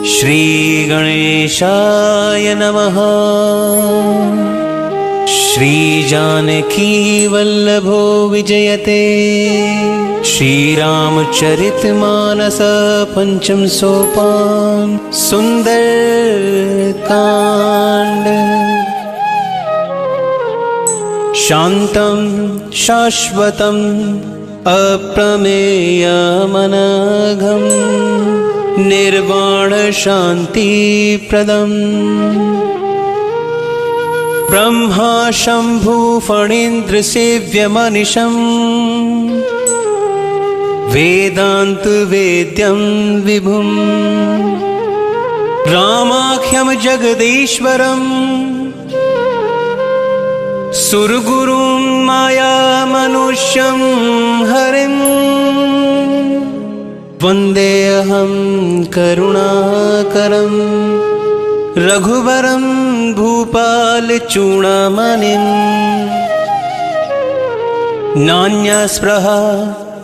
श्री गणेशाय नमः। श्री जानकी वल्लभो विजयते। श्रीरामचरितमानस पंचम सोपान सुंदरकांड। शांतं शाश्वतं अप्रमेयमनघं निर्वाण शांति प्रदम्। ब्रह्मा शंभु फणीन्द्र सेव्यमनिशम् वेदांत वेद्यं विभुम्। रामाख्यं जगदीश्वरम् सुरगुरुं माया मनुष्यं हरिम्। वन्देऽहं करुणाकरं रघुवरं भूपालचूडामणिम्। नान्यस्पृहा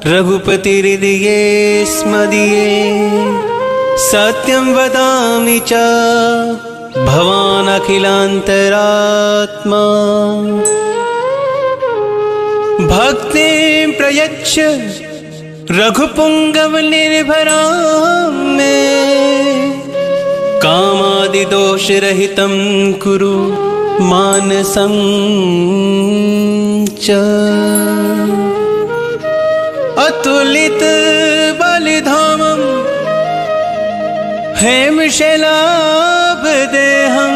रघुपतिहृदये स्मदीये। सत्यं वदामि च भवान् अखिलान्तरात्मा। भक्तिं प्रयच्छ रघुपुंगव निर्भरां मे। कामादिदोषरहितं कुरु मानसं च। अतुलित बलिधामं हेमशैलाभदेहं।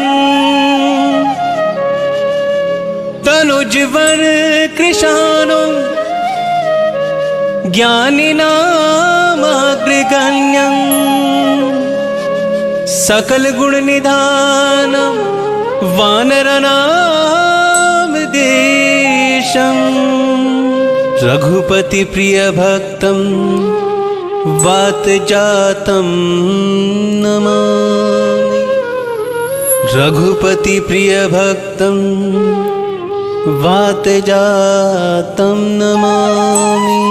तनुजवर कृशानं ज्ञानिनामग्रगण्यं। सकलगुणनिधानं वानरनामधीशं। रघुपतिप्रियभक्तं वातजातं नमामि। रघुपतिप्रियभक्तं वातजातं नमामि।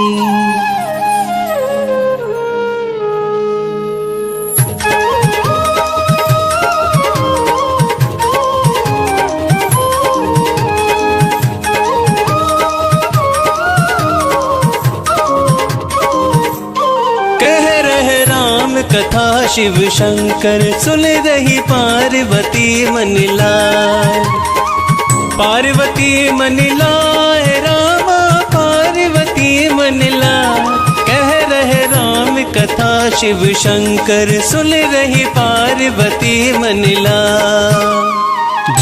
कथा शिव शंकर सुन रही पार्वती मनिलाए। पार्वती मनिलाए रामा पार्वती मनिलाए। कह रहे राम कथा शिव शंकर सुन रही पार्वती मनिलाए।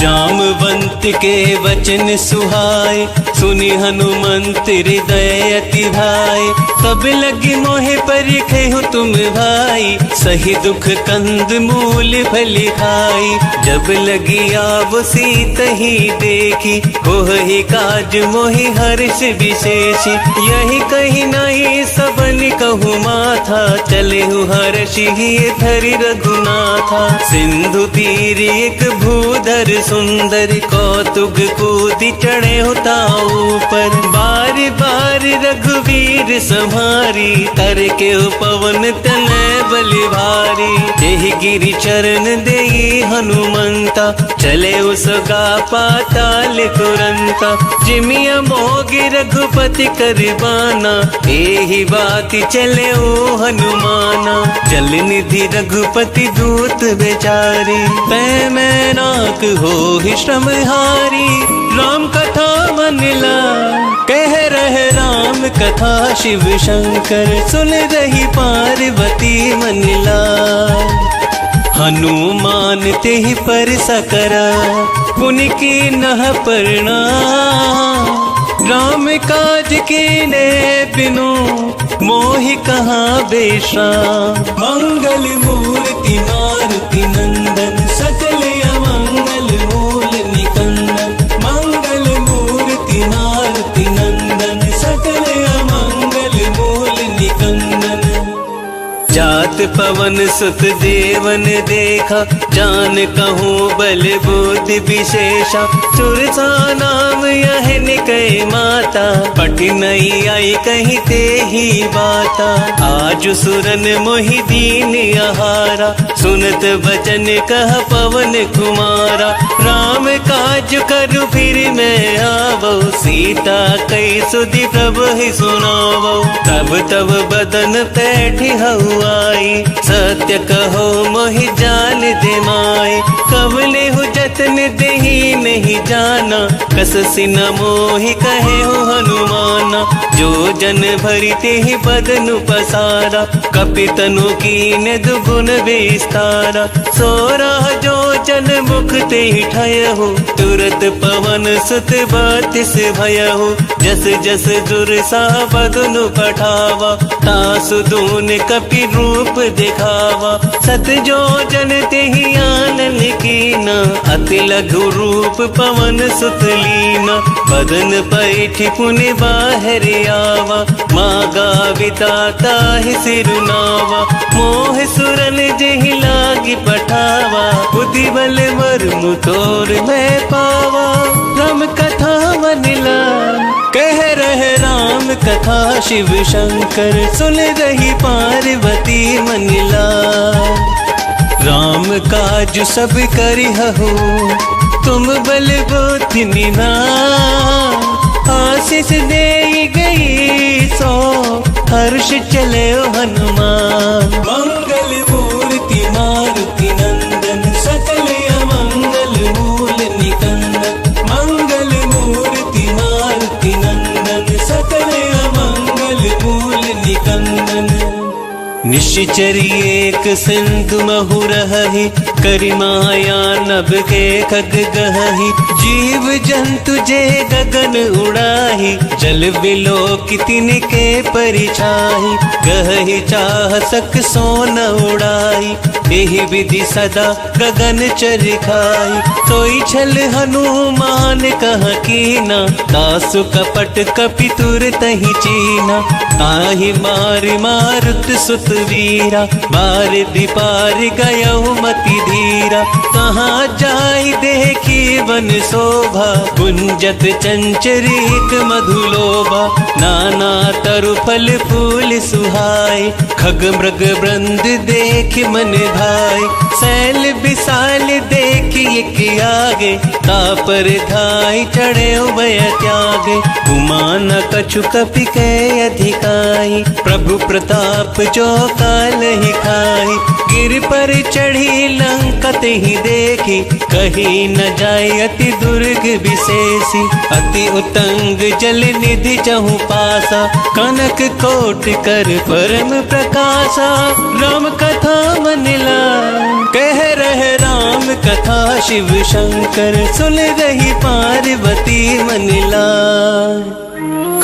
जामवंत के वचन सुहाए सुनि हनुमंत हृदय अति भाई। तब लगी मोहे परिखे हो तुम भाई। सही दुख कंद मूल फली खाई। जब लगी आव सीत ही देखी हो ही काज मोहि हर्ष विशेष। यही कहीं नहीं सबन कहु माथा। चले हूँ हर्ष ही धरि रघुनाथा। सिंधु तीर एक भूधर सुंदर कौतुक कूदी चढ़े होता ऊपर। बार बार रघुवीर संहारी कर के पवन तनय बलि भारी। देहि गिरि चरण देई हनुमंता। चले उसका पाताल तुरंता। जिमिया मोगी रघुपति करबाना। एहि बात चले ओ हनुमाना। जल निधि रघुपति दूत बेचारी। तै मैं नाक हो श्रमहारी। राम कथा मनिला कह रहे राम कथा शिव शंकर सुन रही पार्वती मनिला। हनुमान तेहि पर सकरा पुनि की नह प्रणाम। राम काज कीने बिनु मोहि कहाँ बेश्राम। मंगल मूर्ति मारुति नंदन सकल अमंगल मूल निकंदन। मंगल मूर्ति मारुति नंदन सकल अमंगल मूल निकंदन। जात पवन सुत देवन देखा, जान कहूँ बल बुद्धि विशेषा। सुरसा नाम यह निकय माता, पट नहीं आई कहीं ते ही बाता। आज सुरन मोहि दीन आहारा, सुनत बचन कह पवन कुमारा। राम काज करु फिर मैं आवो, सीता कई सुधि प्रभु ही सुनावो। तब तब बदन पैठी हवाई, सत्य कहो मोहि जान दे माई। कवले हो जतन देही नहीं जाना, कस सिन मोहि कहे हो हनुमाना। जो जन भरी तेहि बदनु पसारा, कपितनु कीन दुगुन विस्तारा। सोरा जो जन मुख तेहि ठयहु, तुरत पवन सुत बतिस भयहु। जस जस दुर्सा बदनु पठावा, तासु दून कपि रूप दिखावा। सत जो जन तेहि आनन कीना, अति लघु रूप पवन सुत लीना। बदन पैठि पुनि बाहर आवा, मागा विदाता ही सिरुनावा। मोह सुरन जेहि लागी पठावा, बुद्धि बल मर्म तोर मैं पावा। राम कथा मनिला कह रहे राम कथा, शिव शंकर सुन रही पार्वती मनिला। राम काज सब करिहु, तुम बल बुद्धि निधान। आशीष दे गई सो, हर्ष चले हनुमान। मंगल मूर्ति मारुति नंदन, सकल अमंगल मूल निकंदन। मंगल मूर्ति मारुति नंदन, सकल अमंगल मूल निकंदन। निश्चर एक सिंधु महु रही, करि माया नभ के खग गहहि। जीव जंतु जे गगन उड़ाही, जल बिलो कितिन के परिछाही। गहहि चाह सक सोन उड़ाई, एहि विधि सदा गगन चरिखाई। सोई छल हनुमान कह कीना, तासु कपट कपि तुर तहि चीना। ताहि मार मारुत सुत वीरा, मार दीपार गयउ मति धीरा। कहाँ जाय देखी वन शोभा, गुंजत चंचरीक मधुलोभा। नाना तरु फल फूल सुहाय, खग मृग वृंद देख मन भाई। सैल विशाल देख एक आगे, तापर धाय चढ़े उभय त्यागे। उमा न कछु कपि के अधिकाई, प्रभु प्रताप जो काल ही खाई। गिर पर चढ़ी लंका ही देखी, कहीं न जाय अति दुर्ग विशेषी। अति उतंग जल निधि चहु पासा, कनक कोट कर परम प्रकाशा। राम कथा मनिला कह रहे राम कथा, शिव शंकर सुन रही पार्वती मनिला।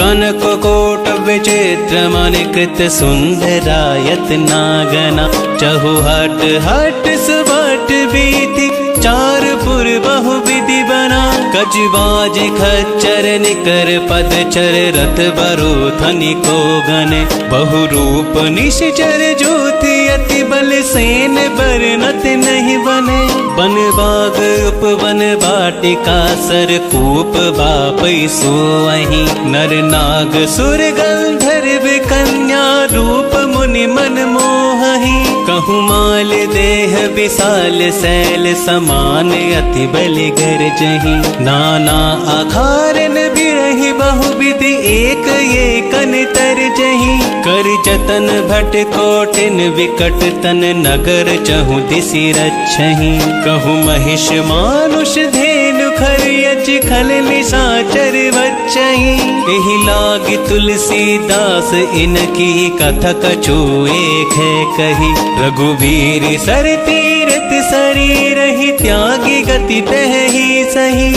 कनक कोट विचित्र मणिकृत सुंदरायत नागना। चहु हट हट सुबट बीति, चार पुर बहु विधि बना। कजबाज खच्चर निकर पदचर, रथ बरो धनि को गने। बहु रूप निश्चर ज्योति, अति बल सेन बरनत नहीं बने। बन बाग उपवन बाटिका, सर कूप बापै सोअहि। नर नाग सुर गंधर्व कन्या, रूप मुनि मन मोहहि। कहूँ माल देह विशाल सैल समान, अति बल गर्जहि। नाना आकारन बिरहि बहुविधि, एक एकन तरजहि। कर जतन भट कोटिन विकट तन, नगर चहु दिसि रक्षहि। कहूँ महिष मानुष धेनु खरियच, खल निशाचर बच्चहि। एहि लागी तुलसीदास इनकी, कथा कछु एक है कही। रघुवीर सर तीरथ शरीर ही, त्यागी गति तहि सही।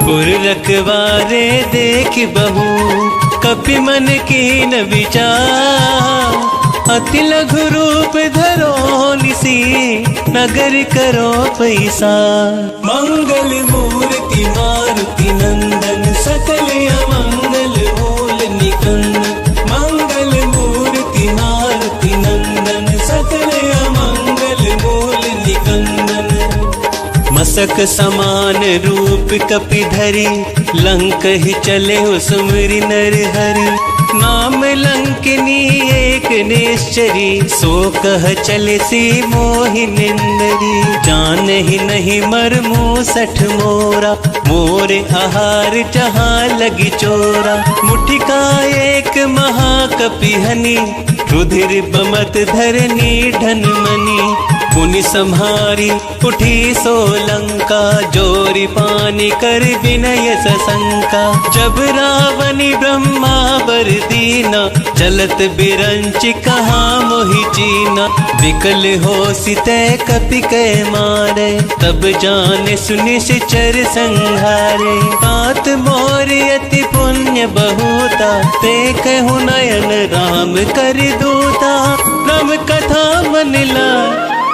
पुर रखवारे देख बहु, कपि मन कीन विचार। अति लघु रूप धरो निसी, नगर करो पैसा। मंगल मूर्ति मारुति नंदन, सकल अमंगल मूल निकंदन। मंगल मूसक समान रूप कपि धरि, लंक ही चले हो सुमरि नर हरि। नाम लंकिनी एक निश्चरी, सो कह चले सी मोहि निंदरी। जान ही नहीं मर मूसठ मोरा, मोरे आहार जहाँ लगी चोरा। मुठिका एक महाकपि हनि, रुधिर बमत धरनी ढन मनी। पुनि संहारी उठी सोलंका, जोरी पानी कर विनय सशंका। जब रावणी ब्रह्मा बर दीना, चलत बिरंच कहाँ मोहि चीना। विकल हो सिते कपि कै मारे, तब जाने सुनि सिचर संहारे। तात मोर अति पुण्य बहुता, ते कहु नयन राम कर दूता। राम कथा मन ला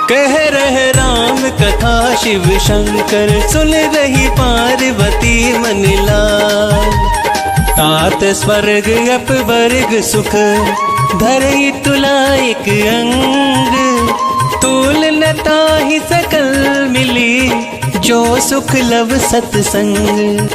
कह रहे राम कथा, शिव शंकर सुन रही पार्वती मन लाल। तात स्वर्ग अपवर्ग सुख, धरई तुला एक अंग। तूल न ताहि सकल मिली, जो सुख लव सतसंग।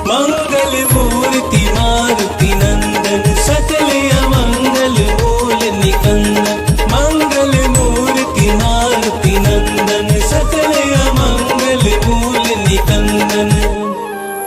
मंगल मूर्ति मारुति नंदन, सकल अमंगल मूल निकंदन। मंगल मूर्ति मारुति नंदन, सकल अमंगल मूल निकंदन।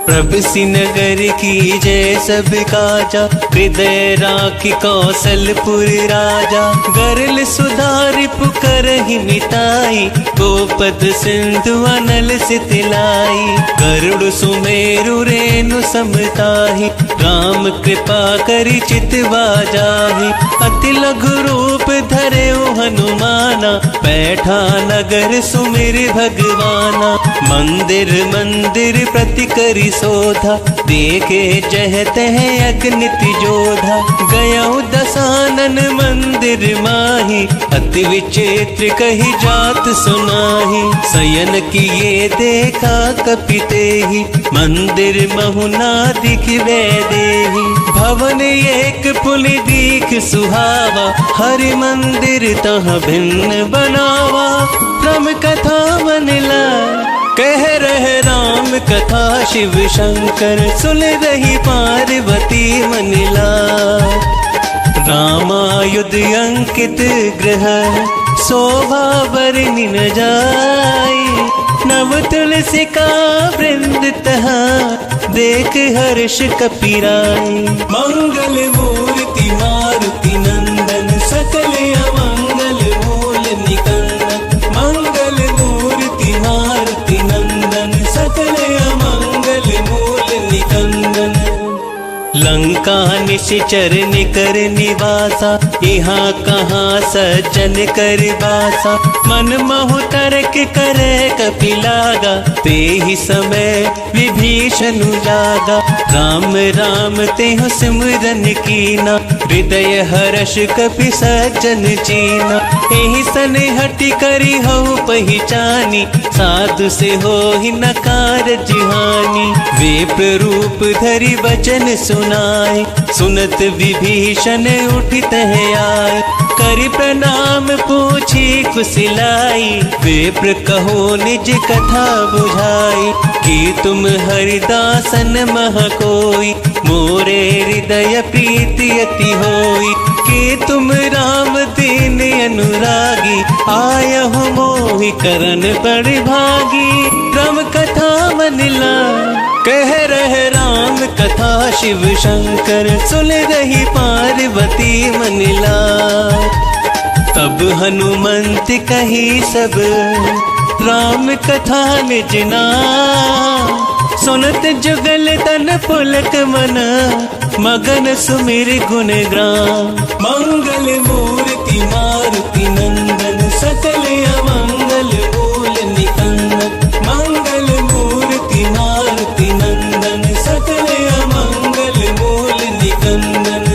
प्रभु सिनगर की जय सब काजा, हृदय राखी कौशलपुर राजा। गरल सुधारि पुकरहि मिताई, गोपद सिंधु अनल सितलाई। गरुड़ सुमेरु रेणु समताहि, राम कृपा करि चितवा जाहि। अति लघु रूप धरे हनुमाना, बैठा नगर सुमिर भगवाना। मंदिर मंदिर प्रति करि सोधा, देखे जहत है अगनित जोधा। गयउ दसानन मंदिर माही, अति विचित्र कही जात सुनाही। शयन किए देखा कपि तेहि, मंदिर महुना दिखवे देहि। भवन एक पुनि दीख सुहावा, हरि मंदिर तहाँ भिन्न बनावा। राम कथा मन ला कह रहे राम कथा, शिव शंकर सुन रही पार्वती मन लाल। रामायुध अंकित ग्रह, शोभा बरनि न जाई। नव तुलसी का वृंद तहा, देख हर्ष कपि राई। मंगल मूर्ति मारुति नंदन, सकल अमंगल मूल निकंदन। मंगल मूर्ति मारुति नंदन, सकल अमंगल मूल निकंदन। लंका निश्चर निकर निवासा, यहाँ कहाँ सज्जन कर बासा। मन महु तर्क करे कपि लागा, ते ही समय विभीषण जागा। राम राम तेहु सिमरन कीना, हृदय हर्ष कपि सज्जन चीना। एहि सन हटि करि हऊ पहिचानी, साधु से हो ही न कारज हानि। विप्र रूप धरि वचन सुनाए, सुनत विभीषण उठित है आए। करि प्रणाम पूछी कुशलाई, विप्र कहो निज कथा बुझाई। कि तुम हरिदासन मह कोई, मोरे हृदय प्रीति अति होई। कि तुम राम दीन अनुरागी, आयहु मोहि करन बड़ भागी। राम कथा मन ला कह रहे राम कथा, शिव शंकर सुन रही पार्वती मन लाल। तब हनुमंत कही सब, राम कथा निज नाम। सुनत जुगल तन पुलक मन, मगन सुमिर गुण ग्राम। मंगल मूर्ति मारुति नंदन, सकल अमंगल मूल निकंदन। मंगल मूर्ति मारुति नंदन, सकल अमंगल मूल निकंदन।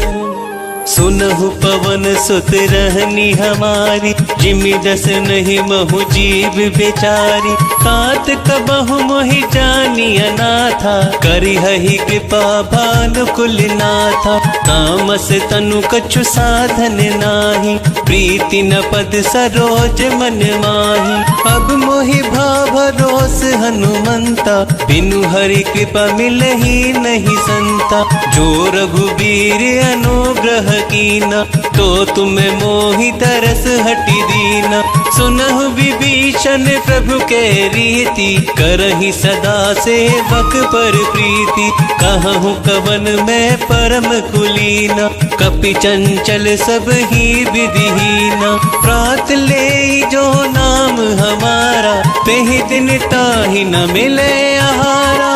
सुनहु पवन सुत रहनी हमारी, जिमि दस नहीं महु जीव बेचारी। तात कबहु मोहि जानी अनाथा, करी हहि कृपा भानुकुल नाथा। तामस तनु कछु साधन नाही, प्रीति न पद सरोज मन माही। अब मोहि भाव भरोस हनुमंता, बिनु हरि कृपा मिलहि नहीं संता। जो रघुबीर अनुग्रह कीना, तो तुम मोहि तरस हटि दीना। सुनहु विभीषण प्रभु के रीति, करहि सदा सेवक पर प्रीति। कहूँ कवन मैं परम कुलीना, कपि चंचल सब ही विधिहीना। प्रात ले जो नाम हमारा, तेहि दिन ताहि न मिले आहारा।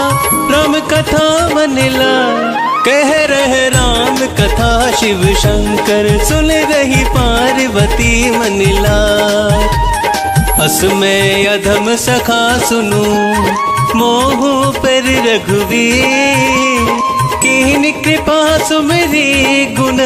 राम कथा मन लाए, कह रहे राम कथा शिव शंकर। सुन रही पार्वती मन लाए, अस मैं अधम सखा सुनू, मोह पर रघुवीर। कीन कृपा सुमरी गुण,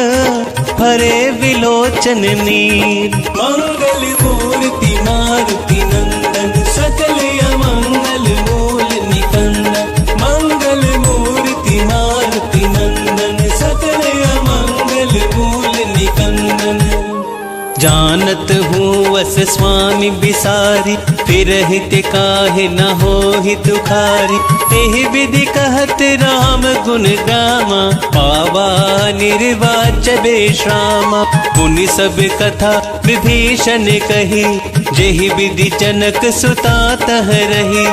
भरे विलोचन नीर। मंगल मूर्ति मारुति नंदन, सकल अमंगल मूल निकंदन। मंगल मूर्ति मारुति नंदन, सकल अमंगल मूल निकंदन। जानत हूँ वस स्वामी बिसारी, फिरहित काहे न होहि दुखारी। एहि विधि कहत राम गुण गामा, पावा निर्वाच बेश्रामा। पुनि सब कथा विभीषण कही, जेहि विधि जनक सुता तह रही।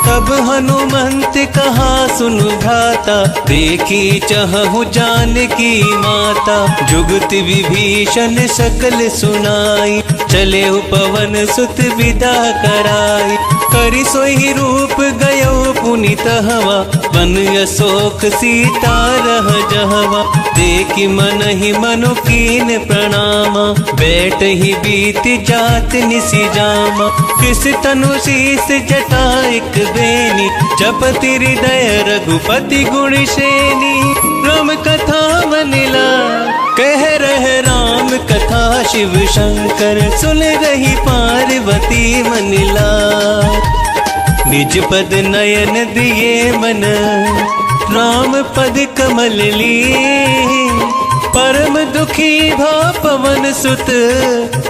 तब हनुमंत कहा सुनु भ्राता, देखी चहु जानकी माता। जुगत विभीषण सकल सुनाई, चले पवन सुत विदा कराई। करि सोई रूप गयो पुनित हवा, बन अशोक सीता रह जहवा। देखि मन ही मनु कीन प्रणामा, बैठ ही बीत जात निसि जामा। कृष तनु शीस जटा एक बेनी, जपति हृदय रघुपति गुण श्रेणी। राम कथा मन लाए, कह रहे राम कथा शिव शंकर। सुन रही पार्वती मन लाए, निज पद नयन दिए मन, राम पद कमल लिए। परम दुखी भा पवन सुत,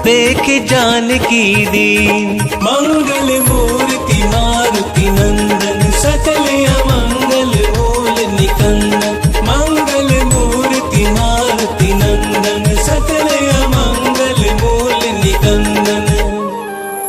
देख जानकी दीन। मंगल मूर्ति मारुति नंदन, सकल अमंगल मूल निकंदन। मंगल मूर्ति मारुति नंदन, सकल अमंगल मूल निकंदन।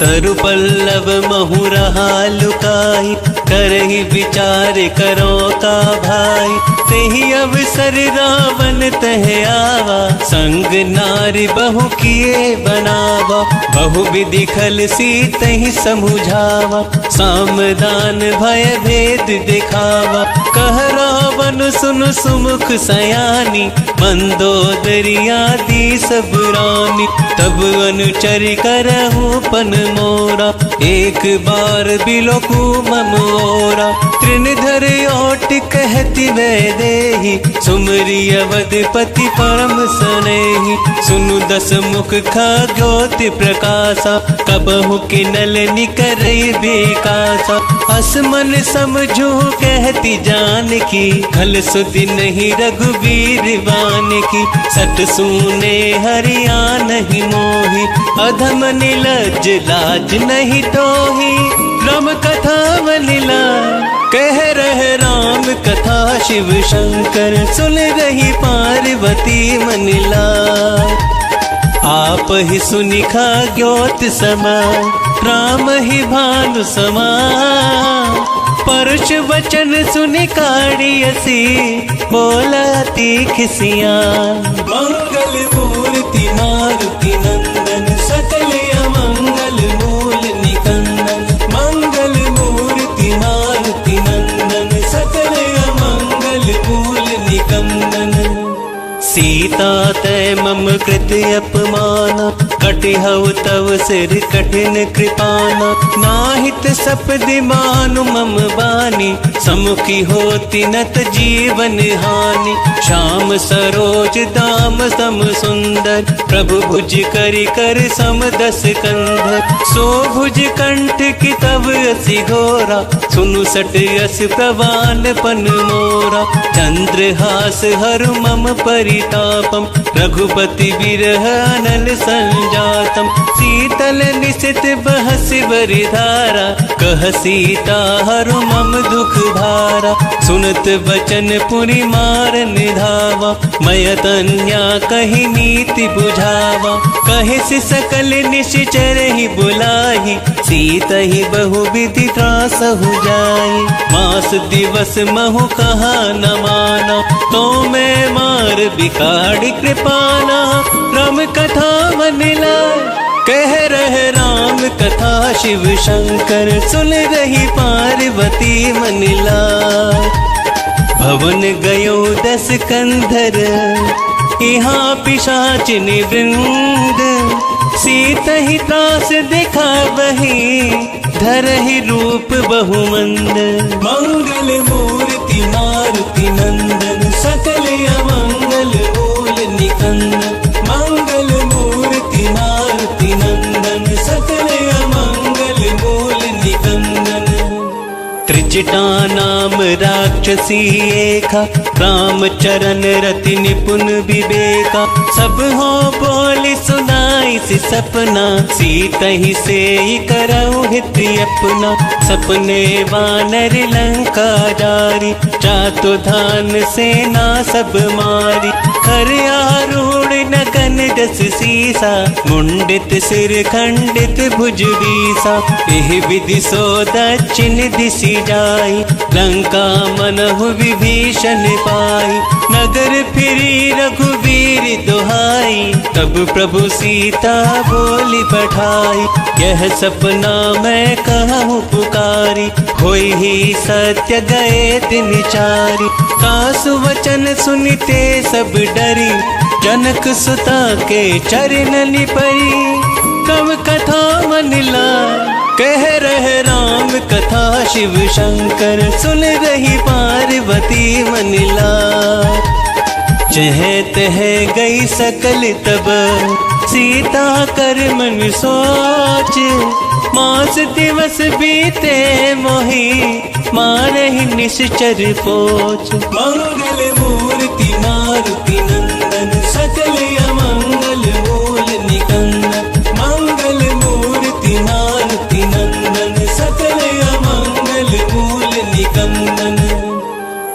तरु पल्लव महु रहा लुकाई, करहि विचार करो का भाई। तेहि अवसर रावण तह आवा, संग नारी बहु किए बनावा। बहु विधि खल सीतहि समुझावा, सामदान भय भेद दिखावा। कह रावण सुन सुमुख सयानी, मंदोदरी आदि सब रानी। तब अनुचर करहु पन मोरा, एक बार बिलोकु मम ओरा। तृणधर ओट कहती वै देहि, सुमरि अवधपति परम सनेहि। सुनु दस मुख खगोति प्रकाशा, कबहु किनल निकरै बिकासा। अस मन समझू कहती जानकी, खल सुधि नहीं रघुवीर बानकी। सट सूने हरिया नहीं मोहि, अधम निलज लाज नहीं तोहि। राम कथा मन लाए, कह रहे राम कथा शिव शंकर। सुन रही पार्वती मन लाए, आप ही सुनिखा ज्योत समा, राम ही भानु समा। परुष वचन सुनि काढ़ियसी, बोलती खिसिया। मंगल मूर्ति मारुति नंदन, सकल अमंगल मूल निकंदन। मंगल मूर्ति मारुति नंदन, सकल अमंगल मूल निकंदन। सीता तै मम कृत अपमान, कटिहउ तव सिर कठिन कृपाना, नाहित सपदि मानु मम बानी, समुखी होती नत जीवन हानि। श्याम सरोज दाम सम सुंदर, प्रभु भुज करि कर सम दस कंधर। सो भुज कंठ की तव असि घोरा, सुनु सट यस प्रवान पन मोरा। चंद्रहास हरु मम परितापम, रघुपति बिरह अनल संजातम। शीतल निशित बहस बरिधारा, कह सीता हरु मम दुख भारा। सुनत बचन पुरि मारन धावा, मय तन्या कहि नीति बुझावा। कहे से सकल निश्चर ही बुलाही, सीता ही बहु विधि त्रासहु जाई। मास दिवस महु कहा न माना, तो मैं मार बिकाड़ी कृपाना। राम कथा मन लाय, कह रहे राम कथा शिव शंकर। सुन रही पार्वती मन लाय, भवन गयो 10 कंधर, यहाँ पिशाचिनी वृंद। सीता ही त्रास दिखावही, धरहि रूप बहुमंद। मंगल मूर्ति मारुति नंदन, सकल अमंगल मूल निकंदन। मंगल मूर्ति मारुति नंदन, सकल अमंगल मूल निकंदन। त्रिजटा नाम राक्षसी एका, राम चरण रति निपुण विवेका। सब हो बोली सुनाई सी सपना, सीता ही से करऊ हित अपना। सपने वानर लंका जारी, चातु धान सेना सब मारी। खर आरूढ़ नगन जस सीसा, मुंडित सिर खंडित भुज बीसा। एह विधि सो दक्षिण दिशि जाई, लंका मनहु विभीषण पाई। नगर फिरी रघुवीर दुहाई, तब प्रभु सीता बोली पठाई। यह सपना मैं कहूँ पुकारी, होई ही सत्य गए दिन चारि। कासु वचन सुनते सब डरी, जनक सुता के चरण परी। कब कथा मन लाय, कह रहे राम कथा शिव शंकर। सुन रही पार्वती मन लाय, चह तह गई सकल तब, सीता कर मन सोच। मास दिवस बीते मोही, मारहि निश्चर पोच। मंगल मूर्ति मारुति नंदन, सकल अमंगल मूल निकंदन। मंगल मूर्ति मारुति नंदन, सकल अमंगल मूल निकंदन।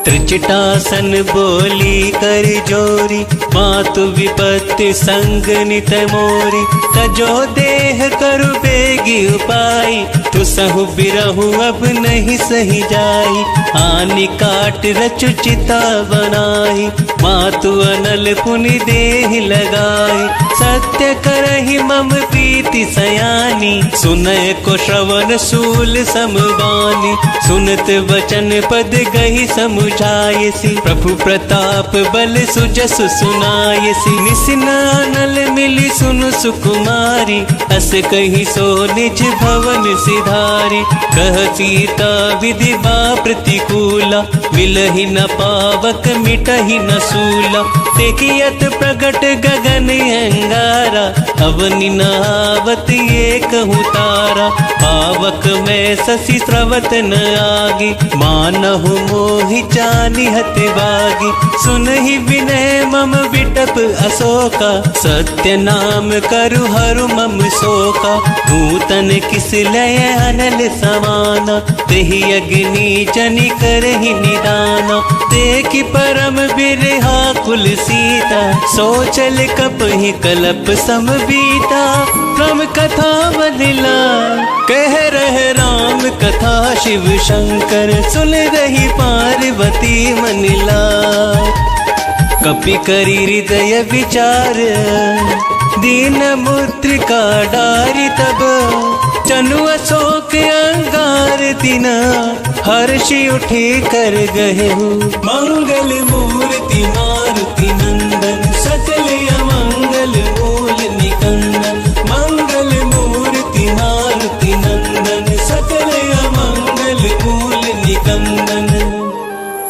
त्रिजटासन बोली कर जोरी, मातु विपत्ति संग नित मोरी। तजो देह करु बेगी उपाई, तु सहु बिरहु अब नहीं सही जाई। आनि काट रचु चिता बनाई, मातु अनल पुनि देह लगाई। सत्य करहि मम प्रीति सयानी, सुनय को श्रवण सूल समबानी। सुनत वचन पद गही समुझायसी, प्रभु प्रताप बल सुजसु सुनायसी। निसिनानल मिली सुनु सुकुमारी, अस कही सो निज भवन सिधारी। कह सीता विधि बा प्रतिकूला, मिलहि न पावक मिटहि न सूला। देखियत प्रगट गगन अंगारा, अवनि न आवत एक तारा। पावक में शशि स्रवत न आगी, मानहु मोहि जानि हत बागी। सुनहि विनय मम विटप अशोका, सत्य नाम करु हरु मम शोका। नूतन किस लय अनल समाना, तेहि अग्नि जनि करहि निदाना। देखि परम बिरहा कुल सीता, सोचल कपहि कलप सम बीता। राम कथा बदला, कह रहे राम कथा शिव शंकर। सुन रही पार्वती मन लाय, कपि करि हृदय विचार। दीन मुद्रिका डारि तब, चनु अशोक अंगार तिना। हर्षि उठे कर गहेहु, मंगल मूर्ति मारुति नंदन। सकल अमंगल मूल निकंदन,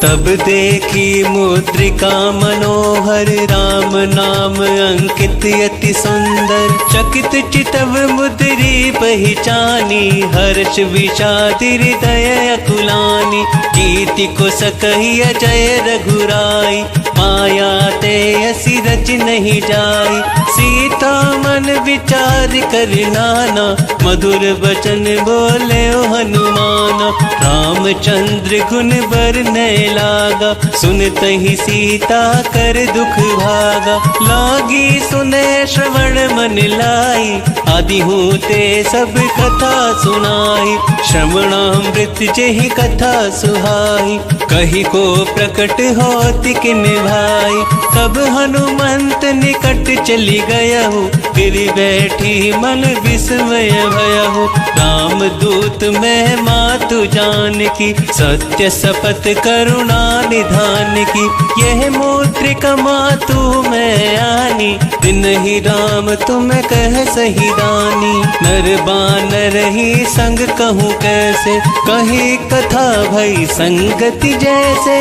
तब देखी मुद्रिका मनोहर, राम नाम अंकित अति सुंदर। चकित चितव मुद्री पहचानी, हर्ष विषाद हृदय अकुलानी। कीर्ति को सकहि अजय रघुराई, माया ते असी रच नहीं जाई। सीता मन विचार कर नाना, मधुर वचन बोले ओ हनुमाना। रामचंद्र गुण बरनय लागा, सुनत ही सीता कर दुख भागा। लागी सुने श्रवण मन लाई, आदि होते सब कथा सुनाई। श्रवणामृत जेहि कथा सुहाई, कही को प्रकट होति किन भाई। तब हनुमंत निकट चली गया हो, फिर बैठी मन विस्मय भया हो। राम दूत मैं मातु जान की, सत्य शपथ करुणा निधान की। यह मुद्रिका मातु मैं आनी, दिन ही राम तुम कह सही दानी। नर बानर ही संग कहूँ कैसे, कही कथा भई संगति जैसे।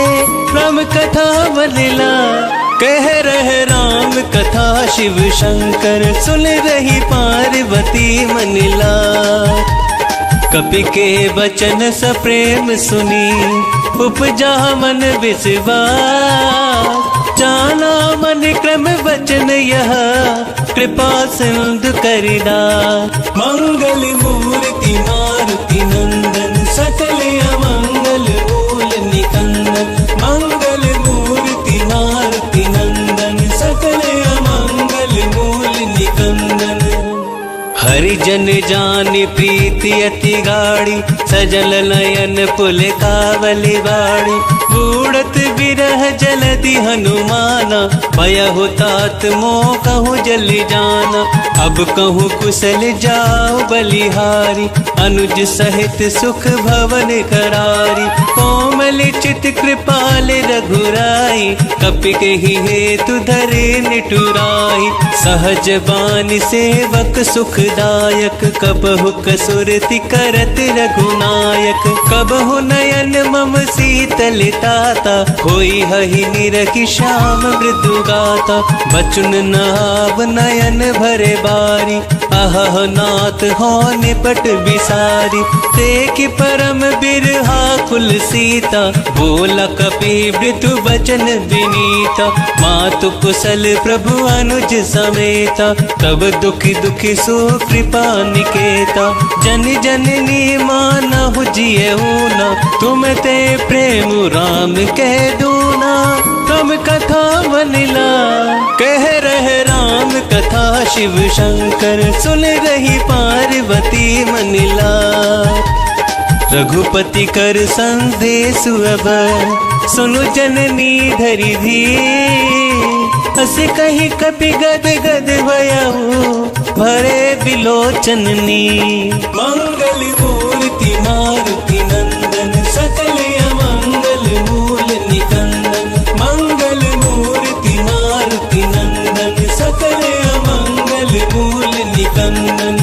राम कथा बलिला कह रहे राम कथा, शिव शंकर सुन रही पार्वती मनिला। कपि के वचन सप्रेम सुनी, उपजा मन विश्वास। जाना मन क्रम वचन यह, कृपा सिंधु करिदास। मंगल मूर्ति मारुति नंदन, सकल अमंगल मूल निकंदन। मंगल मूर्ति मारुति नंदन, सकल अमंगल मूल निकंदन। हरिजन जानि प्रीति अति गाढ़ी, सजल नयन पुलकावली बाड़ी। बूढ़त बिरह जलधि हनुमाना, भयहु तात मोह कहूँ जलि जाना। अब कहूँ कुशल जाओ बलिहारी, अनुज सहित सुख भवन करारी। कोमल चित कृपाल रघुराई, कपि केहि हेतु धरे निठुराई। सहज बानी सेवक सुखदायक, कबहु कसुरति करत रघुनायक। कबहु नयन मम शीतलताता, होई हहि निरखि श्याम मृदु गाता। बचन नाव नयन भरे बारी, अहह नाथ हो निपट बिसारी। देखि परम बिरहा कुल सीता, बोला कपि मृदु बचन विनीता। मातु कुशल प्रभु अनुज समेता, तब दुखी दुखी सो कृपा निकेता। जन जननी मानहु जियहु न, तुम ते प्रेम राम कह दूना। तुम कथा बनिला कह रहे राम कथा, शिव शंकर सुन रही पार्वती मनिला। रघुपति कर संदेश अब, सुनु जननी धरि धीर। हस कही कपि गद गद भयहु, भरे बिलोचननी। मंगल मूर्ति मारुति नंदन, सकल अमंगल मूल निकंदन। मंगल मूर्ति मारुति नंदन, सकल अमंगल मूल निकंदन।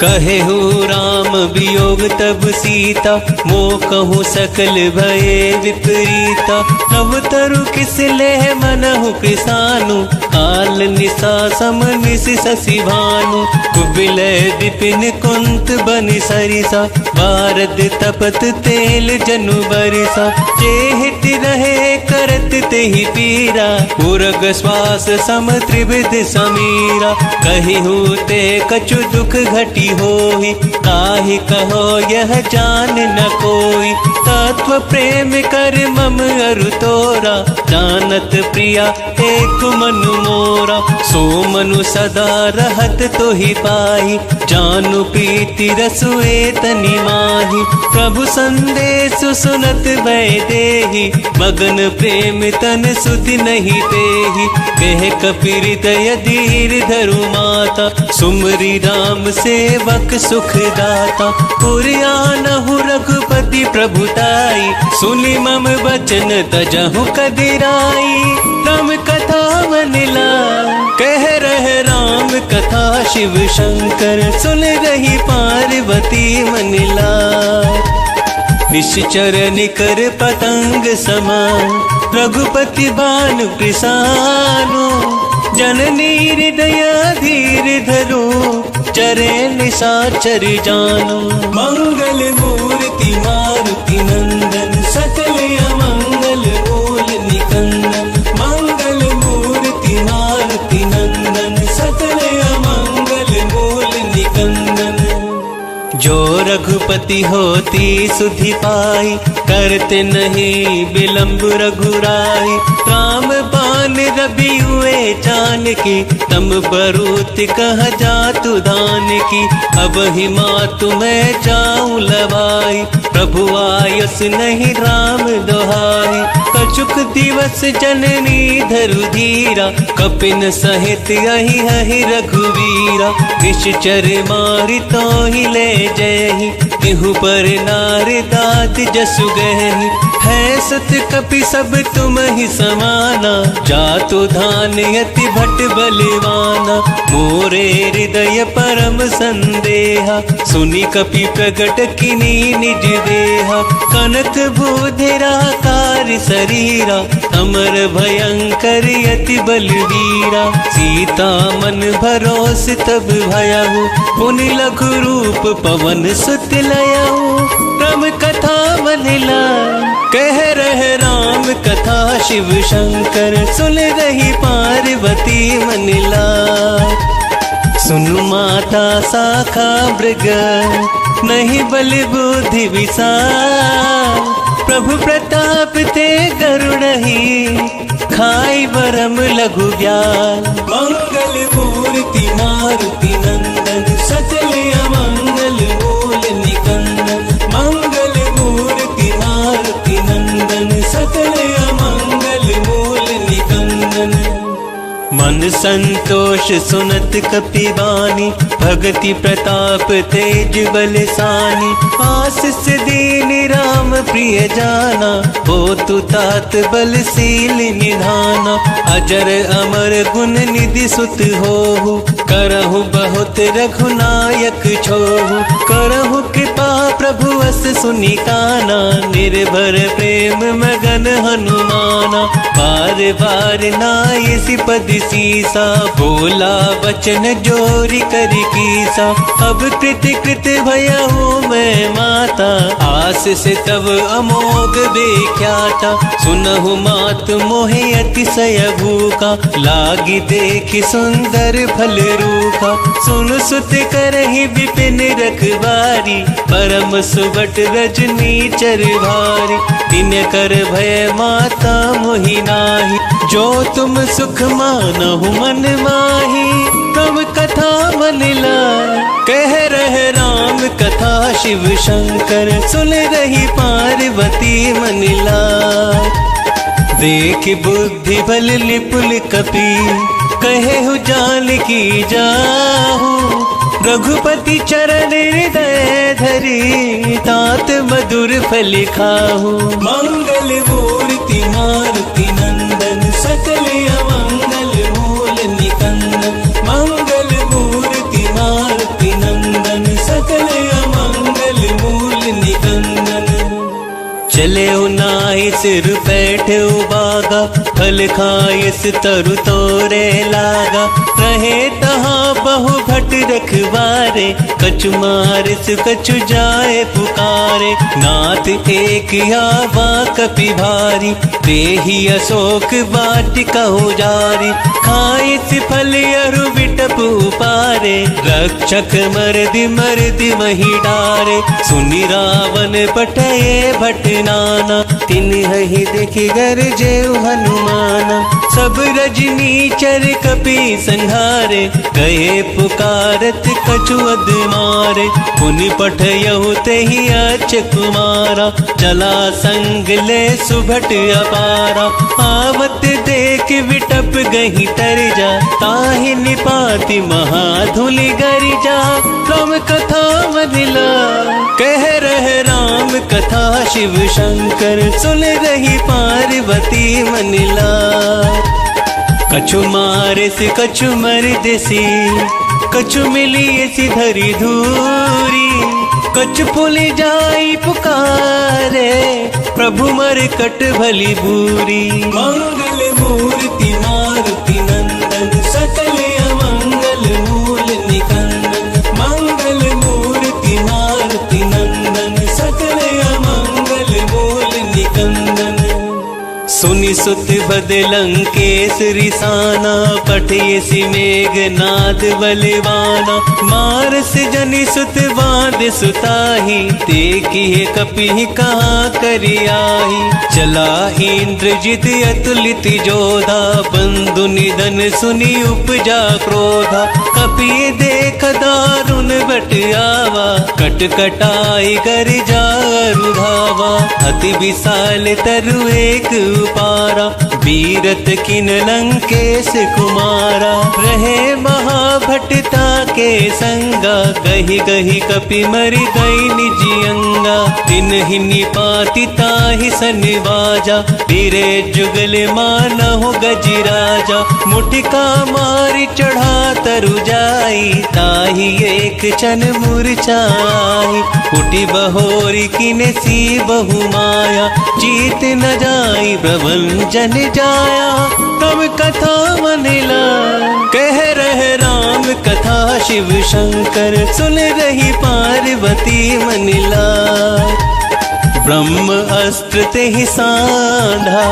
कहे हो राम वियोग तब सीता, मोह कहूँ सकल भये विपरीता। नव तरु किस लेह मनहु कृसानु, काल निशा सम निश शशि भानु। कुबिलय विपिन कुंत बनि सरिसा, बारद तपत तेल जनु बरिसा। जेहित रहे करत तेहि पीरा, उरग श्वास सम त्रिविध समीरा। कहि होते कछु दुख घटी होई, ताहि कहो यह जान न कोई। तत्व प्रेम कर मम अरु तोरा, जानत प्रिया एक मनु मोरा। सो मनु सदा रहत तोहि पाहि, जानु प्रीति रसु एतनि माहि। प्रभु संदेश सुनत भय देहि, मगन प्रेम तन सुधि नहीं देहि। कह कपि हृदय धीर धरु माता, सुमरि राम सेवक सुखदाता। पुरयानहु रघुपति प्रभुताई, सुनि मम वचन तजहु कदिराई। राम कथा बनिला कह रहे राम कथा, शिव शंकर सुन रही पार्वती मनिला। निश्चर निकर पतंग समान रघुपति भानु कृसानु जननी हृदय धीर धरो चरे निशाचर जानो मंगल मूर्ति मारुति नंदन सकल अमंगल मूल निकंदन मंगल मूर्ति मारुति नंदन सकल अमंगल मूल निकंदन जो रघुपति होती सुधि पाई करते नहीं विलंब रघुराई राम बान रवि हुए जानकी तम बरूत कह जातु दान की अब ही मातु मैं जाऊं लवाई प्रभु आयस नहीं राम दोहाई कछुक दिवस जननी धरु धीरा कपिन सहित यही हहि रघुवीरा निश्चर मारि तो ही ले जयहि तिहु पर नार दात जसु गहि है सत कपि सब तुम ही समाना जातु धान यति भट बलवाना मोरे हृदय परम संदेहा सुनि कपि प्रगट किनी निज देहा कनक भूधरा कार शरीरा अमर भयंकर यति बलवीरा सीता मन भरोस तब भयहु पुनि लघु रूप पवन सुत लयहु राम कथा मनिला कह रहे राम कथा शिव शंकर सुन रही पार्वती मनिला सुनु माता शाखा मृग नहीं बल बुद्धि विशाल प्रभु प्रताप ते गरुड़हि खाई बरम लघु ज्ञान मंगल मूर्ति मारुति नंदन सकल अमंगल मूल निकंदन मंगल मूर्ति मारुति नंदन सकल अमंगल मूल निकंदन मन संतोष सुनत कपिवानी भगति प्रताप तेज बलसानी आशीष दीन राम प्रिय जाना हो तु तात बलशील निधाना अजर अमर गुण निधि सुत होहु करहु बहुत रघुनायक छोहु करहु कृपा प्रभु अस सुनि काना निर्भर प्रेम मगन हनुमाना बार बार नाय सिपद सीसा बोला वचन जोरी कर कीसा अब कृत कृत भयहु मैं माता आस से तब अमोघ विख्याता सुनहु मात मोहे अतिशय भूखा लागी देखि सुंदर फल रूखा सुन सुत करहि विपिन रखवारी परम सुबट रजनी चर भारी तिन कर भय माता मोहि नाही जो तुम सुख मानहु मन माही तब कथा मनिला कह रहे राम कथा शिव शंकर सुन रही पार्वती मनिला देख बुद्धि बल निपुल कपि कहेहु जान की जाहु रघुपति चरण हृदय धरी तात मधुर फल खाहु मंगल मूर्ति मारुति नंदन सकल अमंगल मूल निकंदन मंगल मूर्ति मारुति नंदन सकल अमंगल मूल निकंदन चले नाहि सिर बैठे बागा फल खायस तरु तोरे लागा रहे तहाँ बहु भट रखवारे कछु मारिस कछु जाए पुकारे नाथ एक आवा कपि भारी देहि अशोक वाटिका जारी खाइस फल अरु बिटप उपारे रक्षक मर्दि मही डारे सुनि रावण पटये भट नाना तिन्हि देखि गरजे हनुमाना सब रजनी चर कपि संहारे गए पुकारत कछु अद मारे पुनि पठयहु तेहि अच कुमारा चला संग ले सुभट अपारा आवत देख विटप गही तर जा ताहि निपाति महाधुलि गरिजा राम कथा मनिला कह रहे राम कथा शिव शंकर सुन रही पार्वती मनिला कछु मारे से कछु मर देसी कछु मिली ऐसी धरी धूरी कछ फूली जाई पुकारे, प्रभु मरकट भली बूरी। मंगल मूर्ति मारुति नंदन, सकल अमंगल मूल निकंदन। मंगल मूर्ति मारुति नंदन, सकल अमंगल मूल निकंदन। सुनि सुत बदलंकेश रिसाना, पठयसि मेघनाद बलवाना। मारस जनि सुत बांध सुताही, देखिए कपि कहाँ करि आही। चला इंद्रजित अतुलित जोधा, बंधु निधन सुनि उपजा क्रोधा। कपि देख दारुण बट आवा, कटकटाई कर जारु धावा। अति विशाल तरु एक पारा, बीरत किन लंकेश कुमारा। रहे महाभटता के संगा, गही गही कपि मरि गई निज अंगा। तिन्हि निपाति ताहि सनिवाजा, धीरे जुगल मानहु गजराजा। मुटिका मारि चढ़ा तरु जाई, ताहि एक क्षण मूर्छाई। उठी बहोरी किने सी बहु माया, जीत न जाई प्रभंजन जाया। तब कथा मनिला, कह रहे राम कथा शिव शंकर। सुन रही पार्वती मनिला, ब्रह्म अस्त्र ते ही साधा,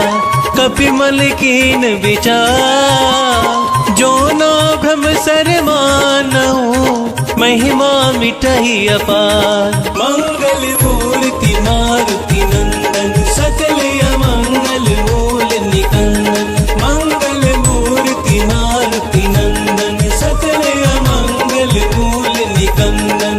कपि मल कीन विचार। जो ना भ्रम सर मानहु, महिमा मिटहि अपार। मंगल मूर्ति मारुति नंदन, सकल अमंगल मूल निकंदन। मंगल मूर्ति मारुति नंदन, सकल अमंगल मूल निकंदन।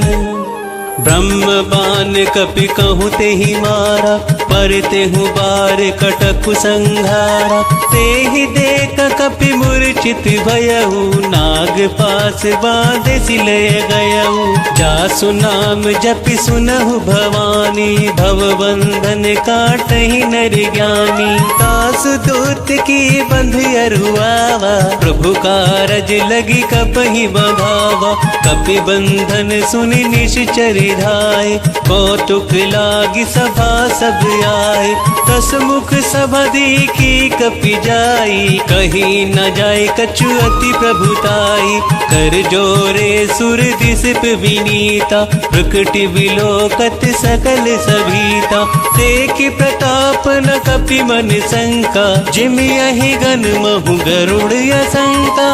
ब्रह्म बान कपि कहु तेहि मारा, पर तेहु बार कटकु संघारा। तेहि देख कपि मूर्छित भयहु, नाग पास बांधे सिलय गयहु। जासु नाम जपि सुनहु भवानी, भवबंधन काटहि नर ज्ञानी। तासु दूत की बंध अरुआवा, प्रभु कारज लगी कपहि बंधावा। कपि बंधन सुनि निश्चर धाय, कौतुक लागी सभा सब आए। दस मुख सभा देखी कपि जाई, कही न जाए कछु अति प्रभुताई। कर जोरे सुर दिसप विनीता, प्रकटि विलोकत सकल सभीता। देख प्रताप न कपि मन शंका, जिमि यहि गन महु गरुड़ असंका।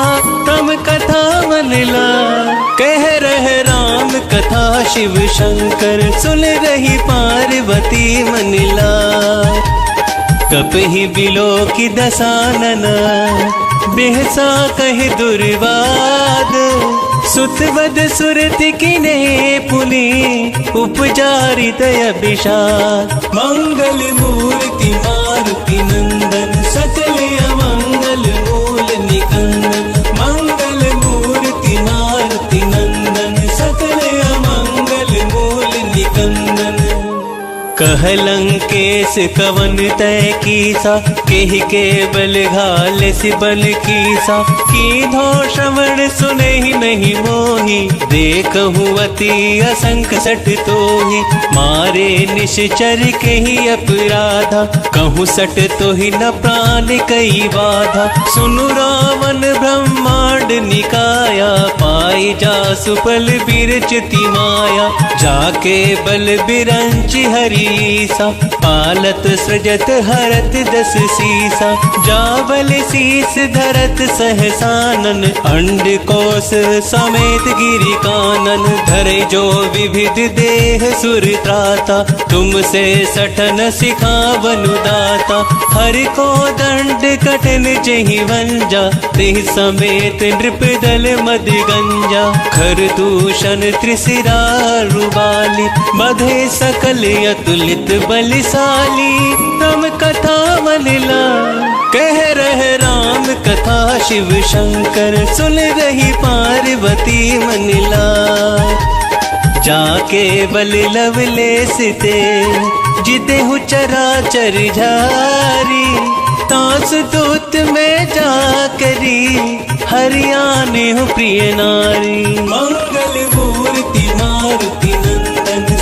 तम कथा मनला, कह रहे राम कथा शिव शंकर। सुन रही पार्वती मनिला, कपहि बिलोकि दसानन। बेहसा कहि दुर्वाद, सुतवद सुरति किने पुनि। उपजा हृदय विषाद। मंगल मूर्ति मारुति नंदन, सकल अमंगल मूल निकंदन। मंगल मूर्ति मारुति नंदन, सकल अमंगल मूल निकंदन। कह लंकेश कवन तय कीसा, केहि के बल घाल सि बल कीसा। कीधो श्रवण सुने ही नहीं मोही, देखहु अति असंख सठ तोहि। मारे निश्चर केहि अपराधा, कहूँ सट तोहि न प्राण कई बाधा। सुनु रावण ब्रह्मांड निकाया, पाई जासु पल बिरचति माया। जाके बल बिरंच हरि ईसा, पालत सृजत हरत दस सीसा। जाबल शीस धरत सहसानन, अंड कोश समेत गिरि कानन। धरे जो विविध देह सुर त्राता, तुमसे सठन सिखावनु दाता। हर को दंड कठिन जहि वंजा, तेहि समेत नृप दल मद गंजा। खर दूषण त्रिशिरा रुबाली, मधे सकल अतुलित बलिशाली। तम कथा मनिला, कह रहे राम कथा शिव शंकर। सुन रही पार्वती मनिला, जाके बल लवलेस ते। जितेहु चराचर झारी, तास दूत में जाकरी। हरियाणे हो प्रिय नारी। मंगल मूर्ति मारुति नंदन,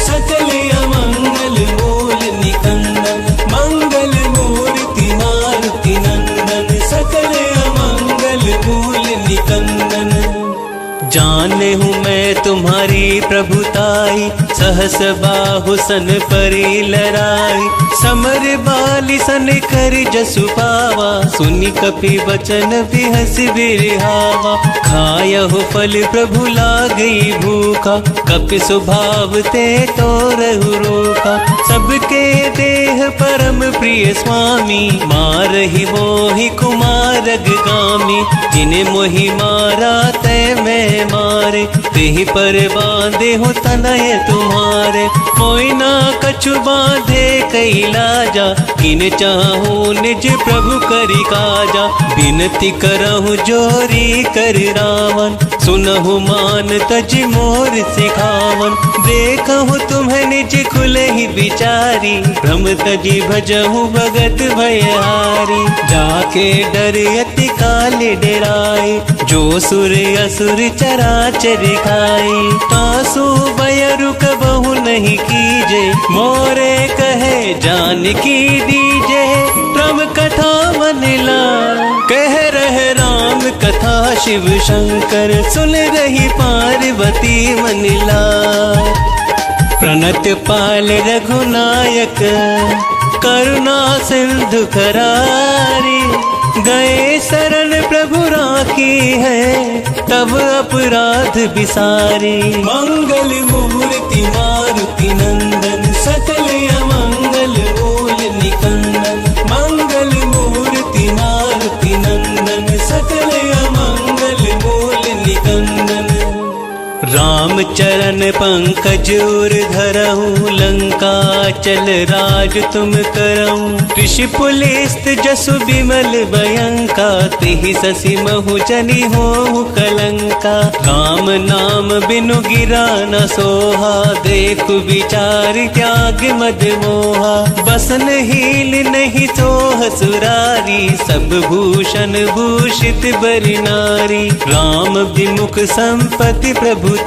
जाने हूँ मैं तुम्हारी प्रभुताई, सहस बाहु सन परी लड़ाई, समर बाली सन कर जसु पावा, सुनि कपि वचन बिहस बिरहावा, खायहु फल प्रभु लागई भूखा, कपि स्वभाव ते तो रहु रोका, सबके देह परम प्रिय स्वामी, मारहि मोहि कुमारग गामी, जिने मोहि मारा तै मैं मारे, तेहि पर बांधे हो तनय तुम्हारे, कोई ना कछु बांधे कई लाजा, किन चाहूं निज प्रभु करि काजा, बिनती करहु जोरी कर रावण, सुनहु मान तज मोर सिखावन, देखहु तुम्हें निज खुले ही बिचारी, भ्रम तजी भजहु भगत भयहारी, जाके डर अति काल डराए, जो सुर असुर चराचर खाए, तासु बयरु कबहु नहीं कीजे, मोरे कहे जानकी दीजे, राम कथा मनिला, कह रहे राम कथा शिव शंकर, सुन रही पार्वती मनिला, प्रणत पाल रघुनायक, करुणा सिंधु करारी, गए शरण प्रभु राखी है, तब अपराध बिसारी, मंगल मूर्ति मारुति नंदन, सकल अमंगल मूल निकंदन, मंगल मूर्ति मारुति नंदन, सकल अमंगल मूल निकंदन, राम चरण पंकज उर धरहु, लंका चल राज तुम करऊं, ऋषि पुलिस्त जसु बिमल भयंका, तिहि ससि महु जनि होहु कलंका, राम नाम बिनु गिरा न सोहा, देखु विचार त्याग मद मोहा, बसन हील नहीं सोह सुरारी, सब भूषण भूषित बरि नारी, राम विमुख संपत्ति प्रभुताई,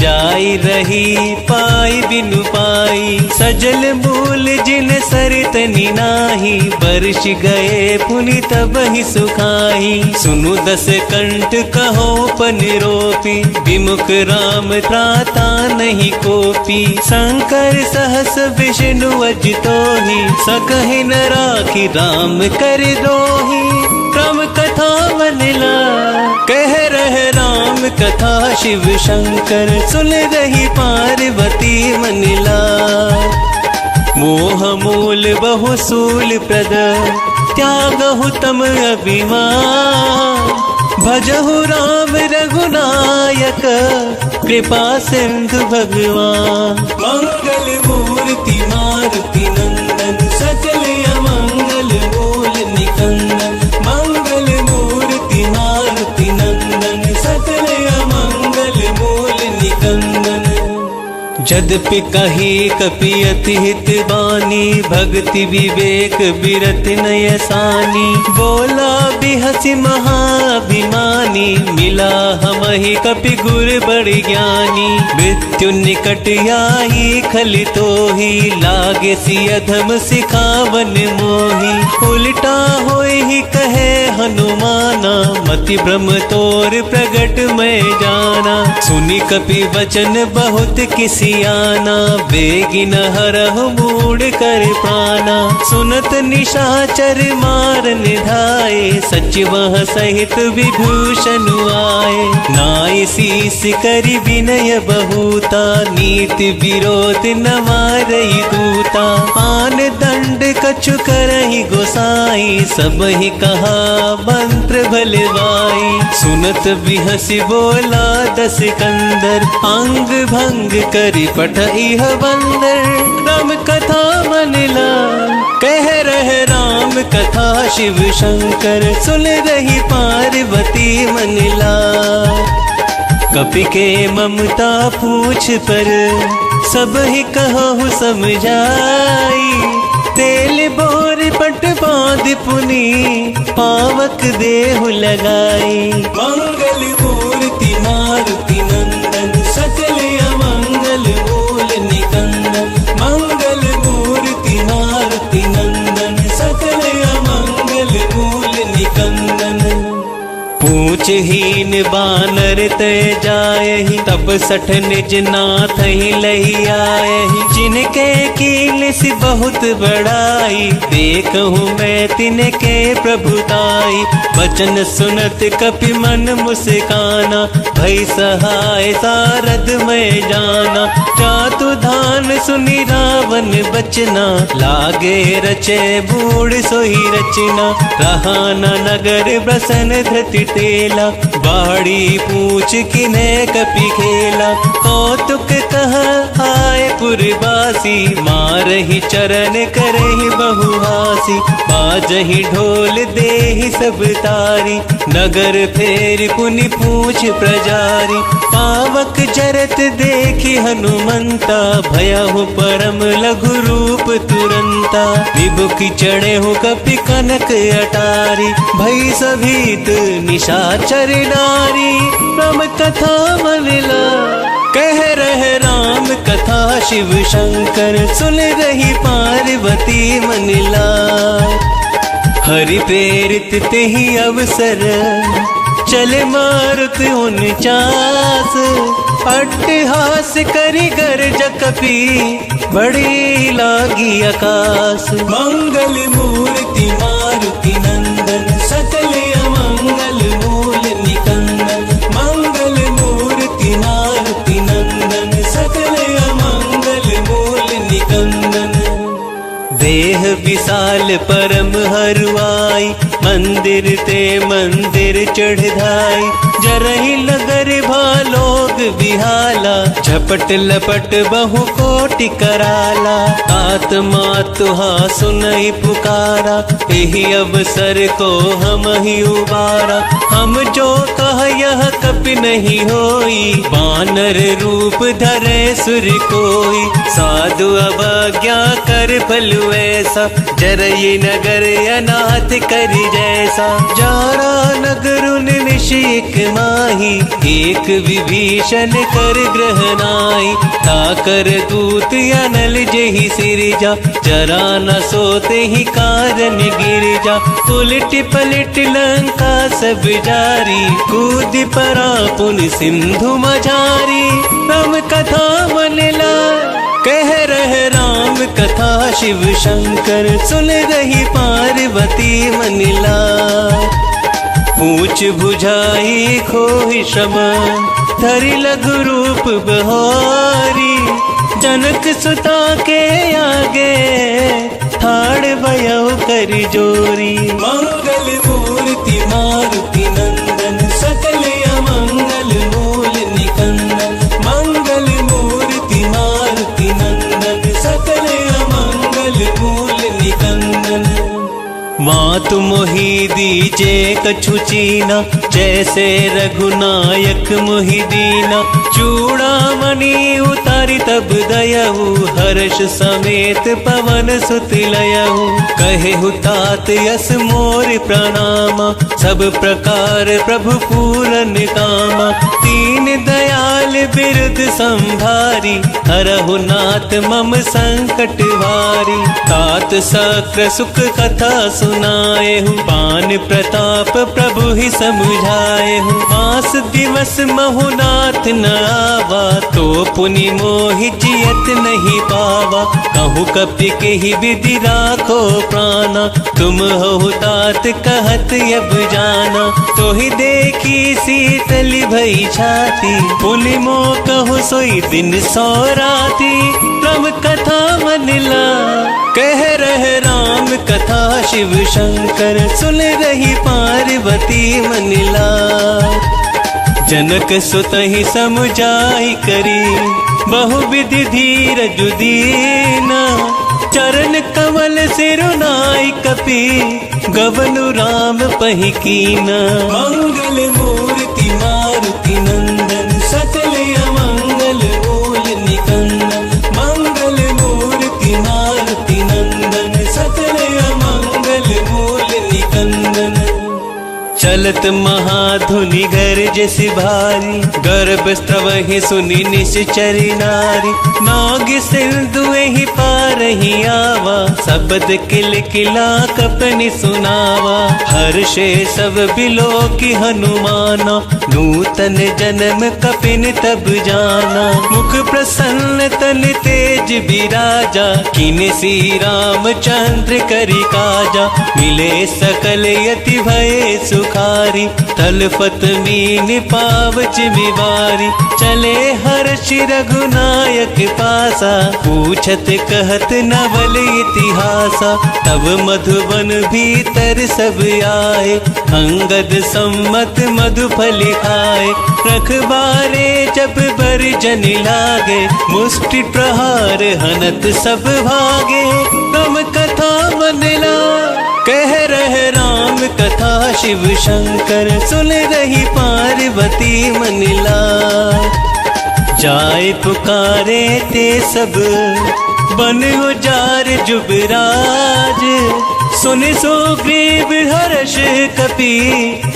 जाई रही पाई बिनु पाई, सजल मूल जिन सरतनि नाही, बरस गए पुनि तबहि सुखाई, सुनु दस कंठ कहो पन रोपी, विमुख राम त्राता नहीं कोपी, शंकर सहस विष्णु अजितोहि, सकहि न राखी राम कर दोहि, राम कथा मनिला, कह रहे राम कथा शिव शंकर, सुन रही पार्वती मनिला, मोह मूल बहु सूल प्रद, त्यागहु तम अभिमान, भजहु राम रघुनायक, कृपा सिंधु भगवान, मंगल मूर्ति मारुति नंदन, सकल अमंगल मूल निकंदन, मंगल मूर्ति मारुति नंदन, सकल अमंगल मूल निकंदन, यद्यपि कही कपि अति हित बानी, भक्ति विवेक बिरत नय सानी, बोला बिहसि महाभिमानी, मिला हमहि कपि गुर बड़ि ज्ञानी, मृत्यु निकट आई खलि तोहि, लागे सि अधम सिखावन मोहि, उल्टा होय ही कहे हनुमाना, मति भ्रम तोर प्रगट मैं जाना, सुनि कपि वचन बहुत किसी आना, बेगिन हरहु मूढ़ कर प्राणा, सुनत निशाचर मार निधाए, सच वह सहित विभूषण आए, नाई शीस करि विनय बहुता, नीति विरोध न मारई दूता, आन दंड कछु करहि गोसाई, सब ही कहा मंत्र भलवाई, सुनत बिहसि बोला दस कंदर, अंग भंग करि पठइह बंदर, राम कथा मनिला, कह रहे राम कथा शिव शंकर, सुन रही पार्वती मनिला, कपि के ममता पूछ पर, सब ही कहु समझाई, तेल बोर पट बांध पुनी, पावक देहु लगाई, मंगल मूर्ति मारुति नंदन, सकल अमंगल मूल निकंदन, मंगल मूर्ति मारुति नंदन, सकल अमंगल मूल निकंदन, पूछहीन बानर जायहि, तब 60 निज नाथ ही लही आयहि। जिनके कील सी बहुत बड़ाई, देखहूँ मैं तिनके प्रभुताई। वचन सुनत कपि मन मुस्काना, भई सहाय सारद में जाना। चातु धान सुनि रावण बचना, लागे रचे बूढ़ सोई रचना। रहा न नगर प्रसन धृति तेला, बाड़ी पूछ किने कपि खेला। कौतुक कह आए पुरवासी, मारहि चरण करहि बहुहासी। बाजहि ढोल देहि सब तारी, नगर फेर पुनि पूछ प्रजारी। पावक जरत देखि हनुमंता, भयहु परम लघु रूप तुरंता। विभुखि चढ़े हो कपि कनक अटारी, भई सभीत निशाचर नारी। राम कथा मनला कह रहे राम कथा, शिव शंकर सुन रही पार्वती मनला। हरि प्रेरित तेहि अवसर, चले मारुत 49। अट्टहास करि गर्ज कपि, बड़ी लागी आकाश। मंगल मूर्ति मारुति नंदन, सकल अमंगल मूल निकंदन। मंगल मूर्ति मारुति नंदन, सकल अमंगल मूल निकंदन। देह विशाल परम हरुआई, मंदिर ते मंदिर चढ़ाई। जरहि नगर भालोग बिहाला, झपट लपट बहु कोटि कराला। आत्मा तुहा सुनई पुकारा, एहि अवसर को हम ही उबारा। हम जो कह यह कपि नहीं होई, बानर रूप धरे सुर कोई। साधु अवज्ञा कर फलु ऐसा, जरई नगर अनाथ करि जैसा। जारा नगर निशिक माही, एक विभीषण कर ग्रह नाई। ताकर दूत अनल जेहि सिरजा, जरा न सोते ही कारण गिरजा। उलट पलट लंका सब जारी, कूद परा पुन सिंधु मझारी। राम कथा मनला कह रहे राम कथा, शिव शंकर सुन रही पार्वती मनला। पूछ बुझाई खोहि श्रम, धरि लघु रूप बहारी। जनक सुता के आगे, ठाड़ भयउ करि जोरी। मंगल मूर्ति मारुति नंदन, सकल अमंगल मूल निकंदन। मंगल मूर्ति मारुति नंदन, सकल अमंगल मूल निकंदन। मातु मोहि दीजे कछु चीना, जैसे रघुनायक मोहि दीना। चूड़ामणि उतारी तब दयहु, हर्ष समेत पवन सुत लयहु। कहेहु तात यस मोर प्रणामा, सब प्रकार प्रभु पूरन कामा। दीन दयाल बिरद संभारी, हरहु नाथ मम संकट भारी। तात सक्र सुख कथा सुनाएहु, पान प्रताप प्रभु ही समुझाएहु। मास दिवस महु नाथ न आवा, तो पुनि मोहि जियत नहीं पावा। कहूँ कपि केहि विधि राखो प्राणा, तुम हो तात कहत अब जाना। तो ही देखी शीतल भई छाती, पुनि मो कहु सोई दिन सो राती। राम कथा मनला कह रहे राम कथा, शिव शंकर सुन रही पार्वती मनला। जनक सुतहि समुझाई करी, बहुविधि धीरज दीना। चरण कमल सिरुनाई कपि, गवनु राम पहि कीना। मंगल मूर्ति मारुति नंदन, सकल अमंगल मूल निकंदन। मंगल मूर्ति मारुति नंदन, सकल अमंगल मूल निकंदन। चलत महादेव धुनि गर्जस भारी, गर्भ स्त्रवहि सुनि निश्चरी नारी। नाग सिंधुए ही पारहि आवा, शब्द किल किला कपनि सुनावा। हर्षे सब बिलो की हनुमाना, नूतन जन्म कपिन तब जाना। मुख प्रसन्न तन तेज विराजा, किन सी रामचंद्र करि काजा। मिले सकल यति भय सुखारी, तलफत मीन पावच बिवारी। चले हर्षि रघुनायक पासा, पूछत कहत नवल इतिहासा। तब मधुबन भीतर सब आए, अंगद सम्मत मधुफल खाए। रखबारे जब बरजन लागे, मुष्टि प्रहार हनत सब भागे। राम कथा मनला कह रहे राम कथा, शिव शंकर सुन रही पार्वती मनला। जाए पुकारे ते सब, बन उजार जुबराज। सुनि सुग्रीव हर्ष कपि,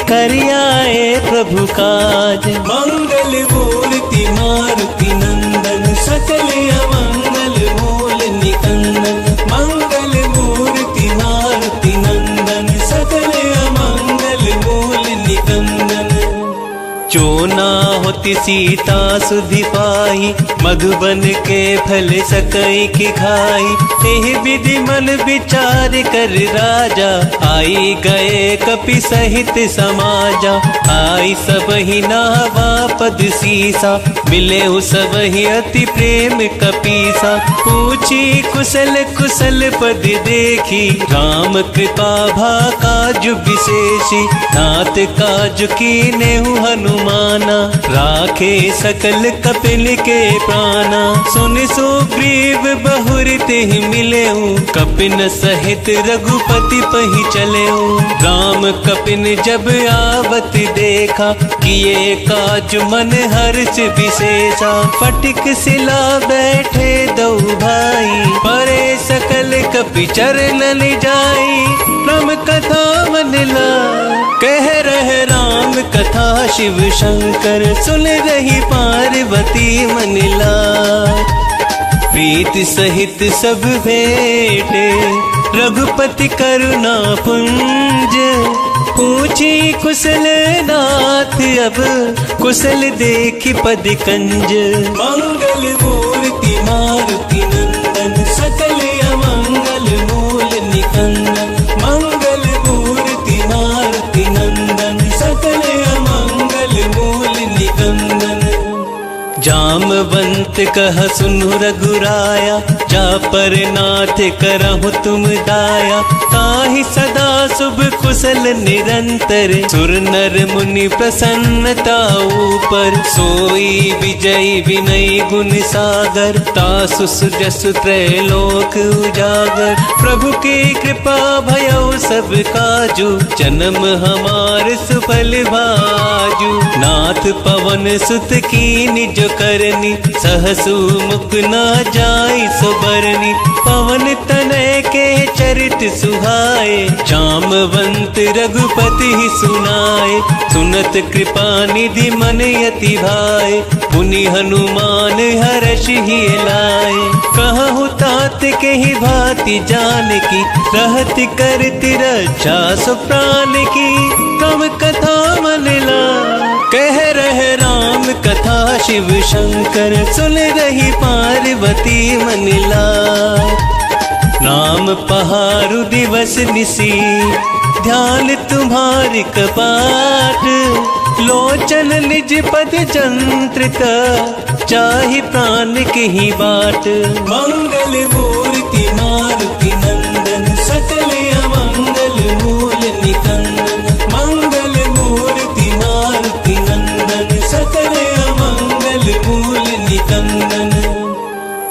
करि आए प्रभु काज। मंगल मूर्ति मारुति नंदन, सकल अमंगल मूल निकंदन। मंगल मूर्ति मारुति नंदन, सकल अमंगल मूल निकंदन। जो ना होती सीता सुधि पाई, मधुबन के फल सकई की खाई। तेह विधि मन विचार कर राजा, आई गए कपि सहित समाजा। आई सब ही नावा पद सीसा, मिले सब ही अति प्रेम कपीसा। पूछी कुशल कुशल पद देखी, राम कृपा भा काज विशेषी। नाथ काज कीने हनुमाना, राखे सकल कपिल के प्राणा। सुन सुग्रीव बहुर तेहि मिलेऊ, कपिन सहित रघुपति पहि चलेऊ। राम कपिन जब आवत देखा, किए काज मन हर्ष विशेषा। फटिक सिला बैठे दो भाई, परे सकल कपि चरणन जाई। राम कथा मनला कह रहे राम कथा, शिव शंकर सुन रही पार्वती मनला। प्रीति सहित सब भेटे, रघुपति करुणा पुंज। पूछी कुशल नाथ अब, कुशल देखी पद कंज। मंगल मूर्ति मारुति नंदन, सकल अमंगल मूल निकंदन। मंगल मूर्ति मारुति नंदन, सकल अमंगल मूल निकंदन। जामवंत कह सुनु रघुराया, जा पर नाथ करहु तुम दाया। ताहि सदा शुभ कुशल निरंतर, सुर नर मुनि प्रसन्नता ऊपर। सोई विजयी विनय गुण सागर, तासु सुजसु त्रैलोक उजागर। प्रभु की कृपा भयउ सब काजू, जन्म हमार सुफल भाजू। नाथ पवन सुत की निज करनी, सहसु मुख न जाई सुबरनी। पवन तनय के चरित सुहाए, जामवंत रघुपति ही सुनाए। सुनत कृपा निधि मन यति भाए, पुनि हनुमान हर्ष ही लाए। कहु तात के ही भांति जान की, रहति करति रक्षा सो प्राण की। राम कथा मनला कह रहे राम कथा, शिव शंकर सुन रही पार्वती मनला। राम पहारु दिवस निसी, ध्यान तुम्हारी कपाट। लोचन निज पद जंत्रित, चाहि प्राण के ही बाट। मंगल मूर्ति मारुति नंदन, सकल अमंगल मूल निकंदन। मंगल मूर्ति मारुति नंदन, सकल अमंगल मूल निकंदन।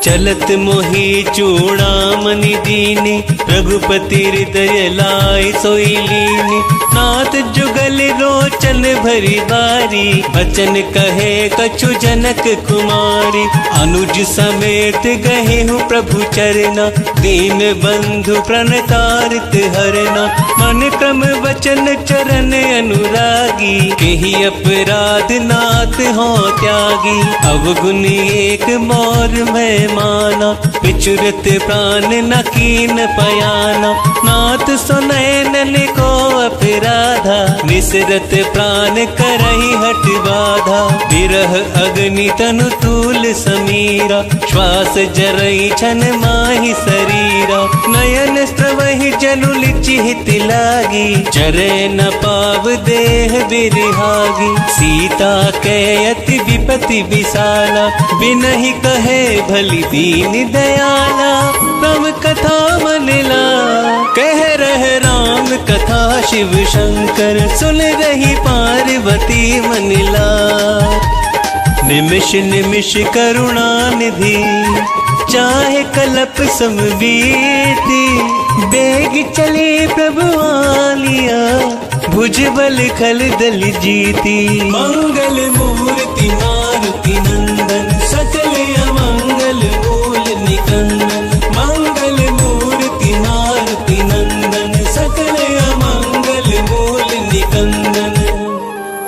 चलत मोहि चूड़ामणि दीनी, रघुपति हृदय लाई सोई लीनी। नाथ जुगल रोचन भरी बारी, बचन कहे कछु जनक कुमारी। अनुज समेत गहे हूँ प्रभु चरना, दीन बंधु प्रणतारित हरना, मन क्रम वचन चरण अनुरागी, केहि अपराध नाथ हो त्यागी। अवगुण एक मोर में माना, विचुरत प्राण न कीन पयाना, नाथ सुनैनन को अपराधा, निसरत प्राण करहि हट बाधा। विरह अग्नि तनु तूल समीरा, श्वास जरई छन माहि शरीरा, नयन स्रवहि जनु लिचिहित लागी, चरे न पाव देह बिरहागी। सीता के अति विपति विशाला, बिनहि कहे भली दीन दयाला, राम कथा मनिला कह रहे राम कथा शिव शंकर, सुन रही पार्वती मनिला। निमिष निमिष करुणा निधि, चाहे कल्प समबीती, बेग चले प्रभु आलिया, भुजबल खल दल जीती। मंगल मूर्ति मारुति नंदन, सकल अमंगल मूल निकंदन, मंगल मूर्ति मारुति नंदन, सकल अमंगल मूल निकंदन।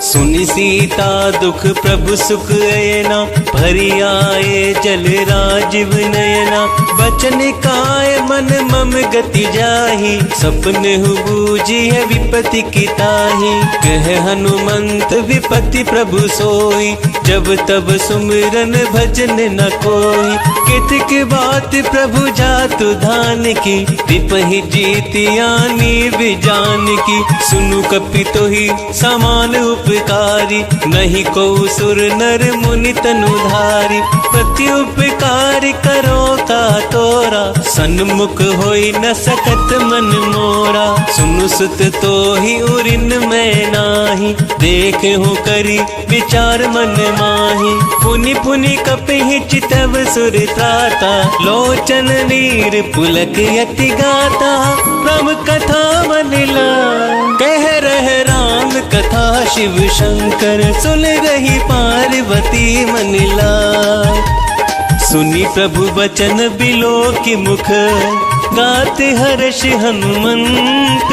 सुनि सीता दुख प्रभु सुख अयना, भरी आए जल राजीव नयना, बचन काय मन मम गति जाहि, सपन हु बूझी है विपति की ताहि। कह हनुमंत विपति प्रभु सोई, जब तब सुमिरन भजन न कोई। कितक बात प्रभु जातु धान की, तिपहि जीतियानी विजान की। सुनु कपितो ही समान उपकारी, नहीं को सुर नर मुनि तनुधारी। प्रति उपकार करो का तोरा, सन्मुख होई न सकत मन मोरा। सुनु सुत तो ही उरिन में नाही, देखे हो करी विचार मन माही। पुनि पुनि कपिहि चितव सुर त्राता, लोचन नीर पुलक यति गाता। राम कथा मनिला कह रहे राम कथा शिव शंकर, सुन रही पार्वती मनिला। सुनी प्रभु वचन बिलो की मुख, गाते हर्ष हनुमंत।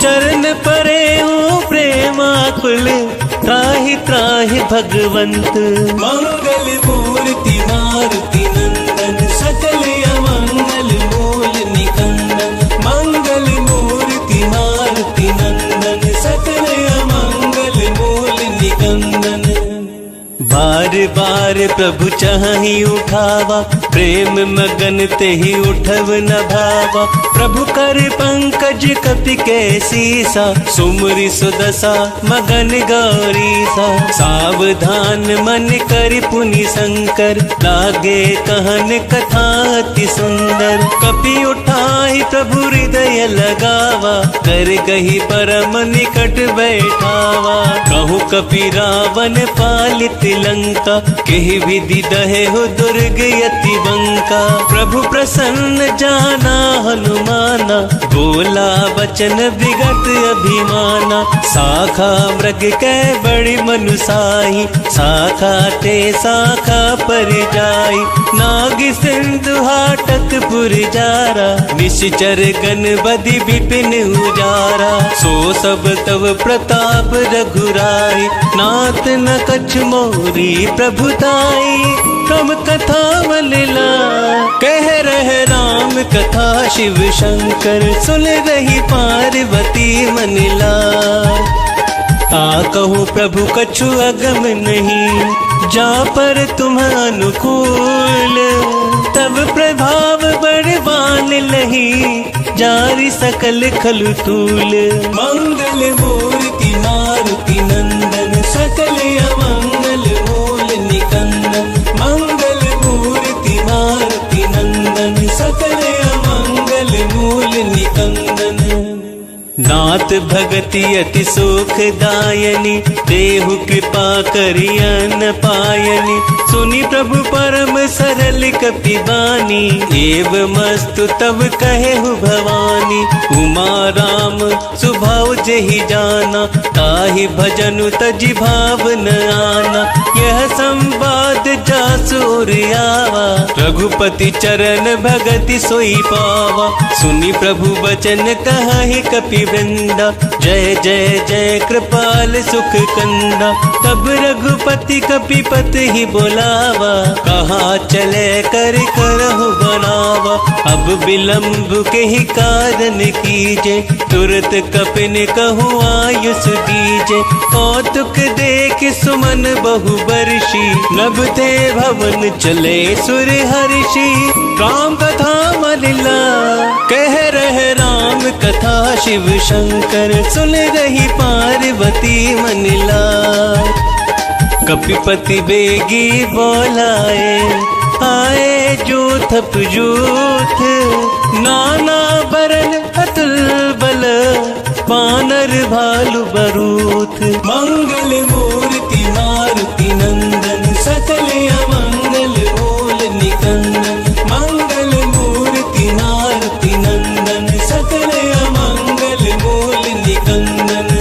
चरण परे हो प्रेमाकुल, त्राहि त्राहि भगवंत। मंगल मूर्ति मारुति नंदन, सकल अमंगल मूल निकंदन। मंगल मूर्ति मारुति नंदन, सकल अमंगल मूल निकंदन। बार बार प्रभु चाहि उठावा, प्रेम मगन तेहि उठव न भावा। प्रभु कर पंकज कपि के सीसा, सुमरि सुदशा मगन गौरीसा। सावधान मन कर पुनि शंकर, लागे कहन कथा अति सुंदर। कपि उठाई प्रभु हृदय लगावा, कर गही परम निकट बैठावा। कहु कपि रावण पालित लंका, केहि विधि दहे हो दुर्ग यति बंका। प्रभु प्रसन्न जाना हनुमाना, बोला वचन विगत अभिमाना। शाखा मृग कै बड़ी मनुसाही, शाखा ते शाखा पर जाई। नाग सिंधु हाटक पुर जारा, निश्चर गण बदि विपिन उजारा। सो सब तव प्रताप रघुराई, नाथ न कछु मोरी प्रभुताई। राम कथा मनिला कह रहे राम कथा शिव शंकर, सुन रही पार्वती मनिला। ताकहु प्रभु कछु अगम नहीं, जा पर तुम अनुकूल। तब प्रभाव बड़वान लही, जारी सकल खलु तूल। मंगल मूर्ति मारुति नंदन, सकल अमंगल मूल निकंदन। मंगल मूर्ति मारुति नंदन, सकल अमंगल मूल निकंदन। नाथ भगति अति सुखदायनी, देहु कृपा करियन पायनी। सुनि प्रभु परम सरल कपि बानी, एवमस्तु तब कहेहु भवानी। उमा राम स्वभाव जेहि जाना, ताहि भजनु तजि भाव न आना। यह संवाद जासुर आवा, रघुपति चरण भगति सोई पावा। सुनी प्रभु बचन कहाहि कपि वृंदा, जय जय जय कृपाल सुख कंदा। तब रघुपति कपिपत ही बोलावा, कहा चले कर करहु बनावा। अब विलंब के ही कारण कीजे, तुरत कपिन कहूँ आयुष दीजे। कौतुक देख सुमन बहु बरसी, नभ थे भवन चले सुर हर्षि। राम कथा मलिला कह रहे राम कथा, शिव शंकर सुन रही पार्वती मनिला। कपिपति बेगी बोलाए, आए जूथ जूथ, नाना बरन अतुल बल, बानर भालु बरूथ। मंगल मूर्ति मारुति नंदन, सकल अमंगल मूल निकंदन। मंगल मूर्ति मारुति नंदन, सकल अमंगल मूल निकंदन।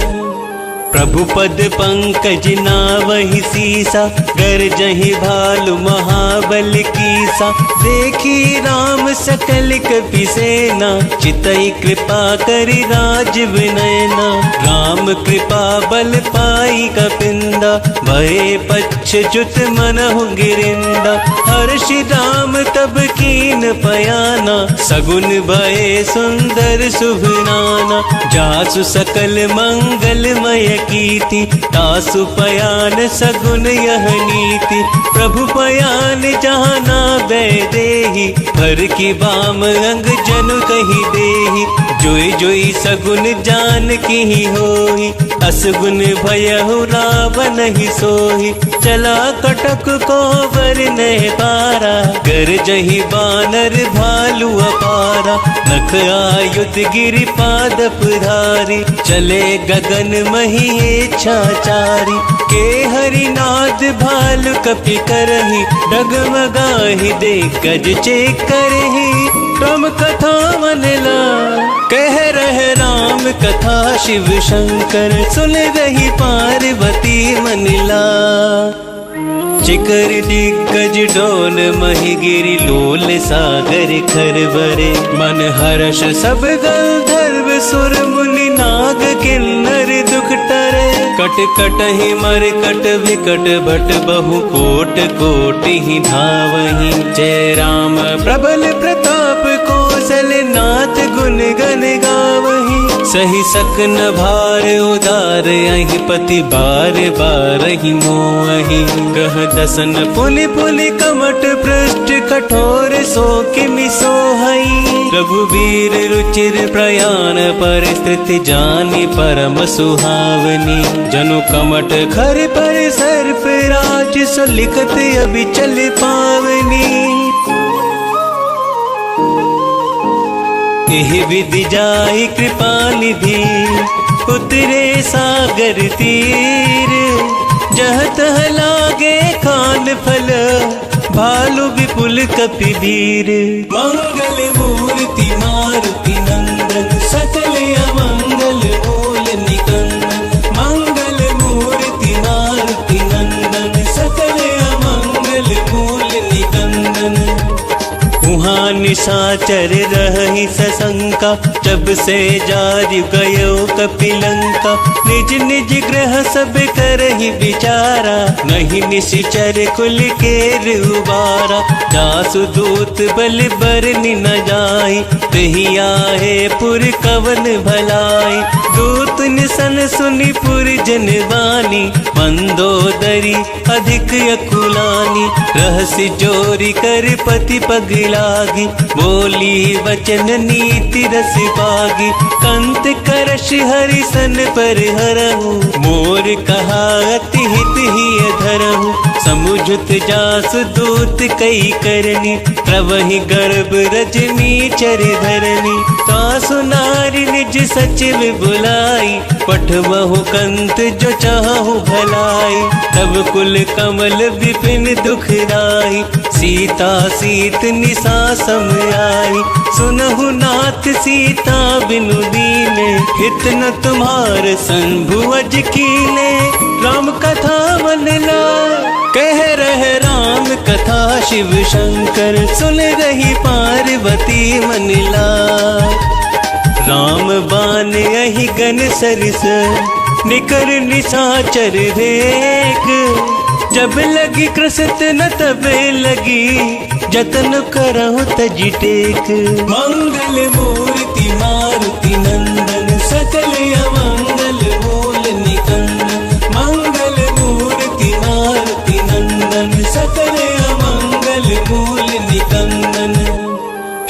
प्रभु पद पंकज नावहि सीसा, गरजहि भालु महाबल कीसा। देखी राम सकल कपि सेना, चितई कृपा करि राजीव नयना। राम कृपा बल पाई कपिंदा, भये पच्छ जुत मनहु गिरिंदा। हर्षि राम तब कीन पयाना, सगुन भये सुंदर शुभ नाना। जासु सकल मंगलमय कीर्ति, तासु पयान सगुन यह नीति। प्रभु पयान जहाना देहि, हर की बाम अंग जनु कही देहि। जोई जोई सगुन जान की ही होई, असगुन भयहु रावण ही सोही। चला कटक को बर नहीं पारा, गरजहि बानर भालु अपारा। नख आयुध गिरि पादप धारी, चले गगन मही इच्छाचारी। के हरिनाद भालु कपि करहि, डगमगाहि दे गज चेक करहि। राम कथा मनला कह रहे राम कथा, शिव शंकर सुन रही पार्वती मनिला। चिकर दिग्गज डोल मही गिरि, लोल सागर खरबरे। मन हर्ष सब गंधर्व सुर मुनि, नाग किन्नर दुख टरे। कट कट ही मर कट विकट भट, बहु कोट कोट ही धावहि। जय राम प्रबल प्रताप कौशल, नाथ गुण गण गावहि। सही सकन भार उदार, अहि पति बार बार ही मोहि। कह दसन पुनि पुनि कमट पृष्ठ, कठोर सो किमि सोहई। रघुवीर रुचिर प्रयाण, परिस्थिति जानी परम सुहावनी। जनु कमट खर पर सर्प राज, सो लिखत अभी चल पावनी। एहि विधि जाहि कृपा निधि, उतरे सागर तीर। जह तह लागे खान फल, भालु विपुल कपि धीर। मंगल मूर्ति मारुति नंदन, सकल अमंगल मूल निकंदन। मंगल मूर्ति मारुति नंदन, सकल अमंगल मूल निकंदन। उहाँ निशाचर रही सशंका, जब से जारि गयो कपिलंका। निज निज ग्रह सब करहि विचारा, नहीं निशिचर कुल केर उबारा। जासु दूत बल बरनि न जाई, तहि आहे पुर कवन भलाई। दूत निसन सुनि पुर जन बानी, मंदोदरी अधिक अकुलानी। रहसि जोरी कर पति पगलागी, बोली वचन नीति रस पागी। कंत करश हरिसन पर हरहु, मोर कहा अति हित ही धरहु। समुझत जास दूत कई करनी, प्रवहि गर्भ रजनी चर धरनी। तासु नारी निज सचिव बुलाई, पठवहु कंत जो चाहु भलाई। तब कुल कमल विपिन दुखदाई, सीता सीत निसा सम आई। सुनहु नाथ सीता बिनु दीने, हित न तुम्हार संभु अज कीने। राम कथा मन ला कह रहे राम कथा शिव शंकर, सुन रही पार्वती मनिला। राम बान यही गन सरिस, निकर निशाचर देख, जब लगी कृसत न तबे लगी, जतन करहु तज टेक। मंगल मूर्ति मारुति नंदन, सकल अमंगल मूल निकंदन। मंगल मूर्ति मारुति नंदन, सकल अमंगल मूल निकंदन।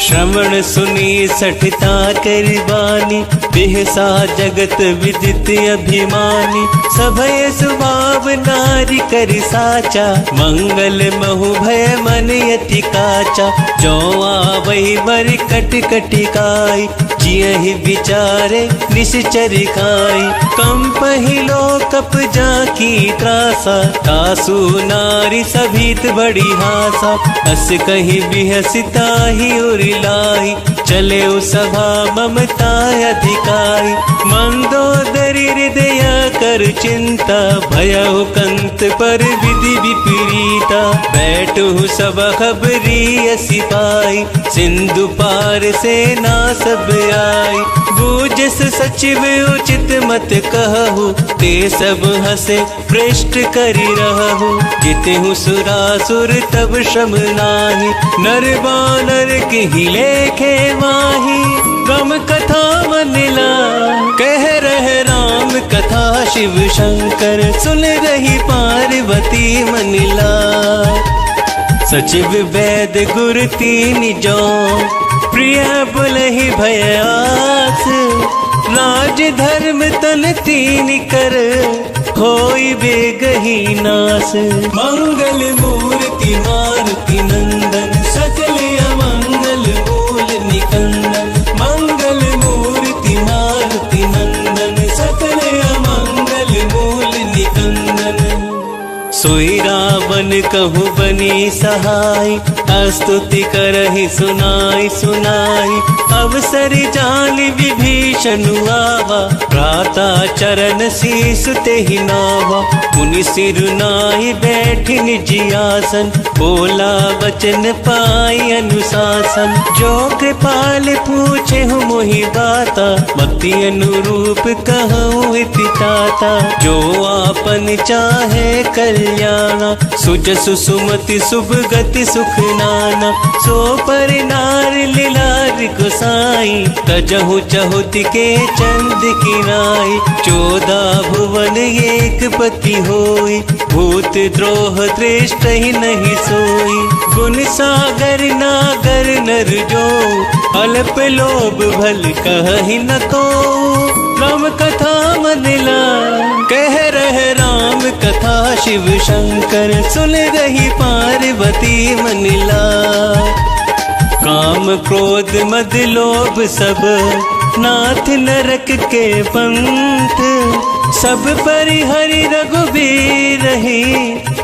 श्रवण सुनी सठता करबानी, बिहसा जगत विदित अभिमानी। सभय सुभाव नारी कर साचा, मंगल महु भय मन यति काचा। जो आवै बर कट कटिकाई, जियहि विचारे निश्चर खाई। कंपहि लोकप जाकी त्रासा, तासु नारी सभीत बड़ी हासा। अस कहि बिहसिता ही उरिलाई, चले सभा ममता अधिकाई। मंदोदरी हृदय कर चिंता, भयउ कंत पर विधि विपरीता। बैठु सब खबरी सिपाही, सिंधु पार से ना सब आई। बूझस सचिव उचित मत कहु, ते सब हसे पृष्ठ करि रहु। जितहु सुरासुर तब श्रम नाही, नर बानर के लेखे माही। राम कथा मनिला, कह रहे राम कथा शिव शंकर, सुन रही पार्वती मनिला। सचिव वैद गुर तीन जो, प्रिय बुलहि भयास। राज धर्म तन तीन कर, होई बेगही नास। मंगल मूर्ति मारुति नंदन, सकल अमंगल मूल निकंदन। मंगल मूर्ति मारुति नंदन, सकल अमंगल मूल निकंदन। सोई रावण कहु बनी सहाय, स्तुति करहि सुनाई सुनाई। अवसर जान विभीषण आवा, भ्राता चरण शीस तेहि नावा। मुनि सिर नाई बैठि निज आसन, बोला वचन पाई अनुशासन। जो कृपाल पूछे हूँ मोहि बाता, मति अनुरूप कहूँ इति ताता। जो आपन चाहे कल्याणा, सुजसु सुमति शुभ गति सुख नाना। सो पर नार लीलार गोसाई, तजहु चहुत के चंद किनाई। 14 भुवन एक पति होई, भूत द्रोह दृष्ट ही नहीं सोई। गुण सागर नागर नर जो, अल्प लोभ भल कहि न को। राम कथा मनिला, कह रहे राम कथा शिव शंकर, सुन रही पार्वती मनिला। काम क्रोध मद लोभ सब, नाथ नरक के पंथ। सब परिहरि रघुबीर ही,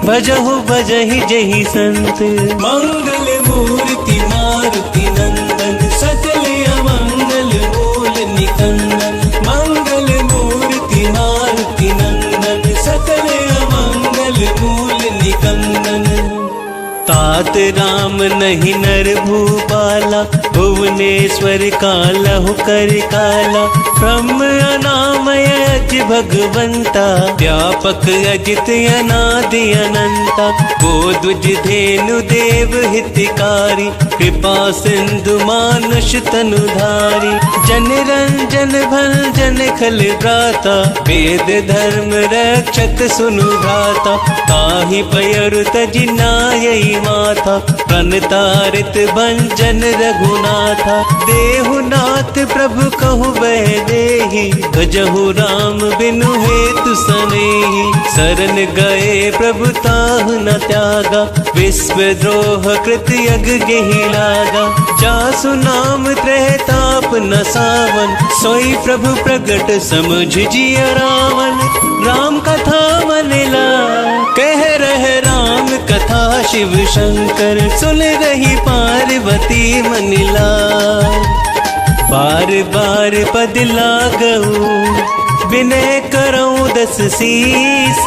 भजहु भजहि जहि संत। मंगल मूर्ति मारुति नंदन, सकल अमंगल मूल निकंदन। मंगल मूर्ति मारुति नंदन, सकल अमंगल मूल निकंदन। तात राम नहीं नर भूपाला, भुवनेश्वर कालहु कर काला। ब्रह्म अनामय अज भगवंता, व्यापक अजित अनादि अनंता। गोद्विज धेनु देव हितकारी, कृपा सिंधु मानुष तनुधारी। जन रंजन भंजन खल भ्राता, वेद धर्म रक्षक सुनु भ्राता। ताहि पयरु तज नायई माथा, प्रणतारित भंजन रघुनाथा। देहुनाथ प्रभु कहु बह देहि, भजहु राम बिनु हेतु सनेहि। शरण गए प्रभु ताहु न त्यागा, विश्व द्रोह कृत यग गेहि लागा। जासु नाम त्रैताप न सावन, सोई प्रभु प्रगट समझ जिय रावण। राम कथा मनिला, कह रहे राम कथा शिव शंकर, सुन रही पार्वती मनिला। बार बार पद लागऊ, विनय करऊँ 10 शीस।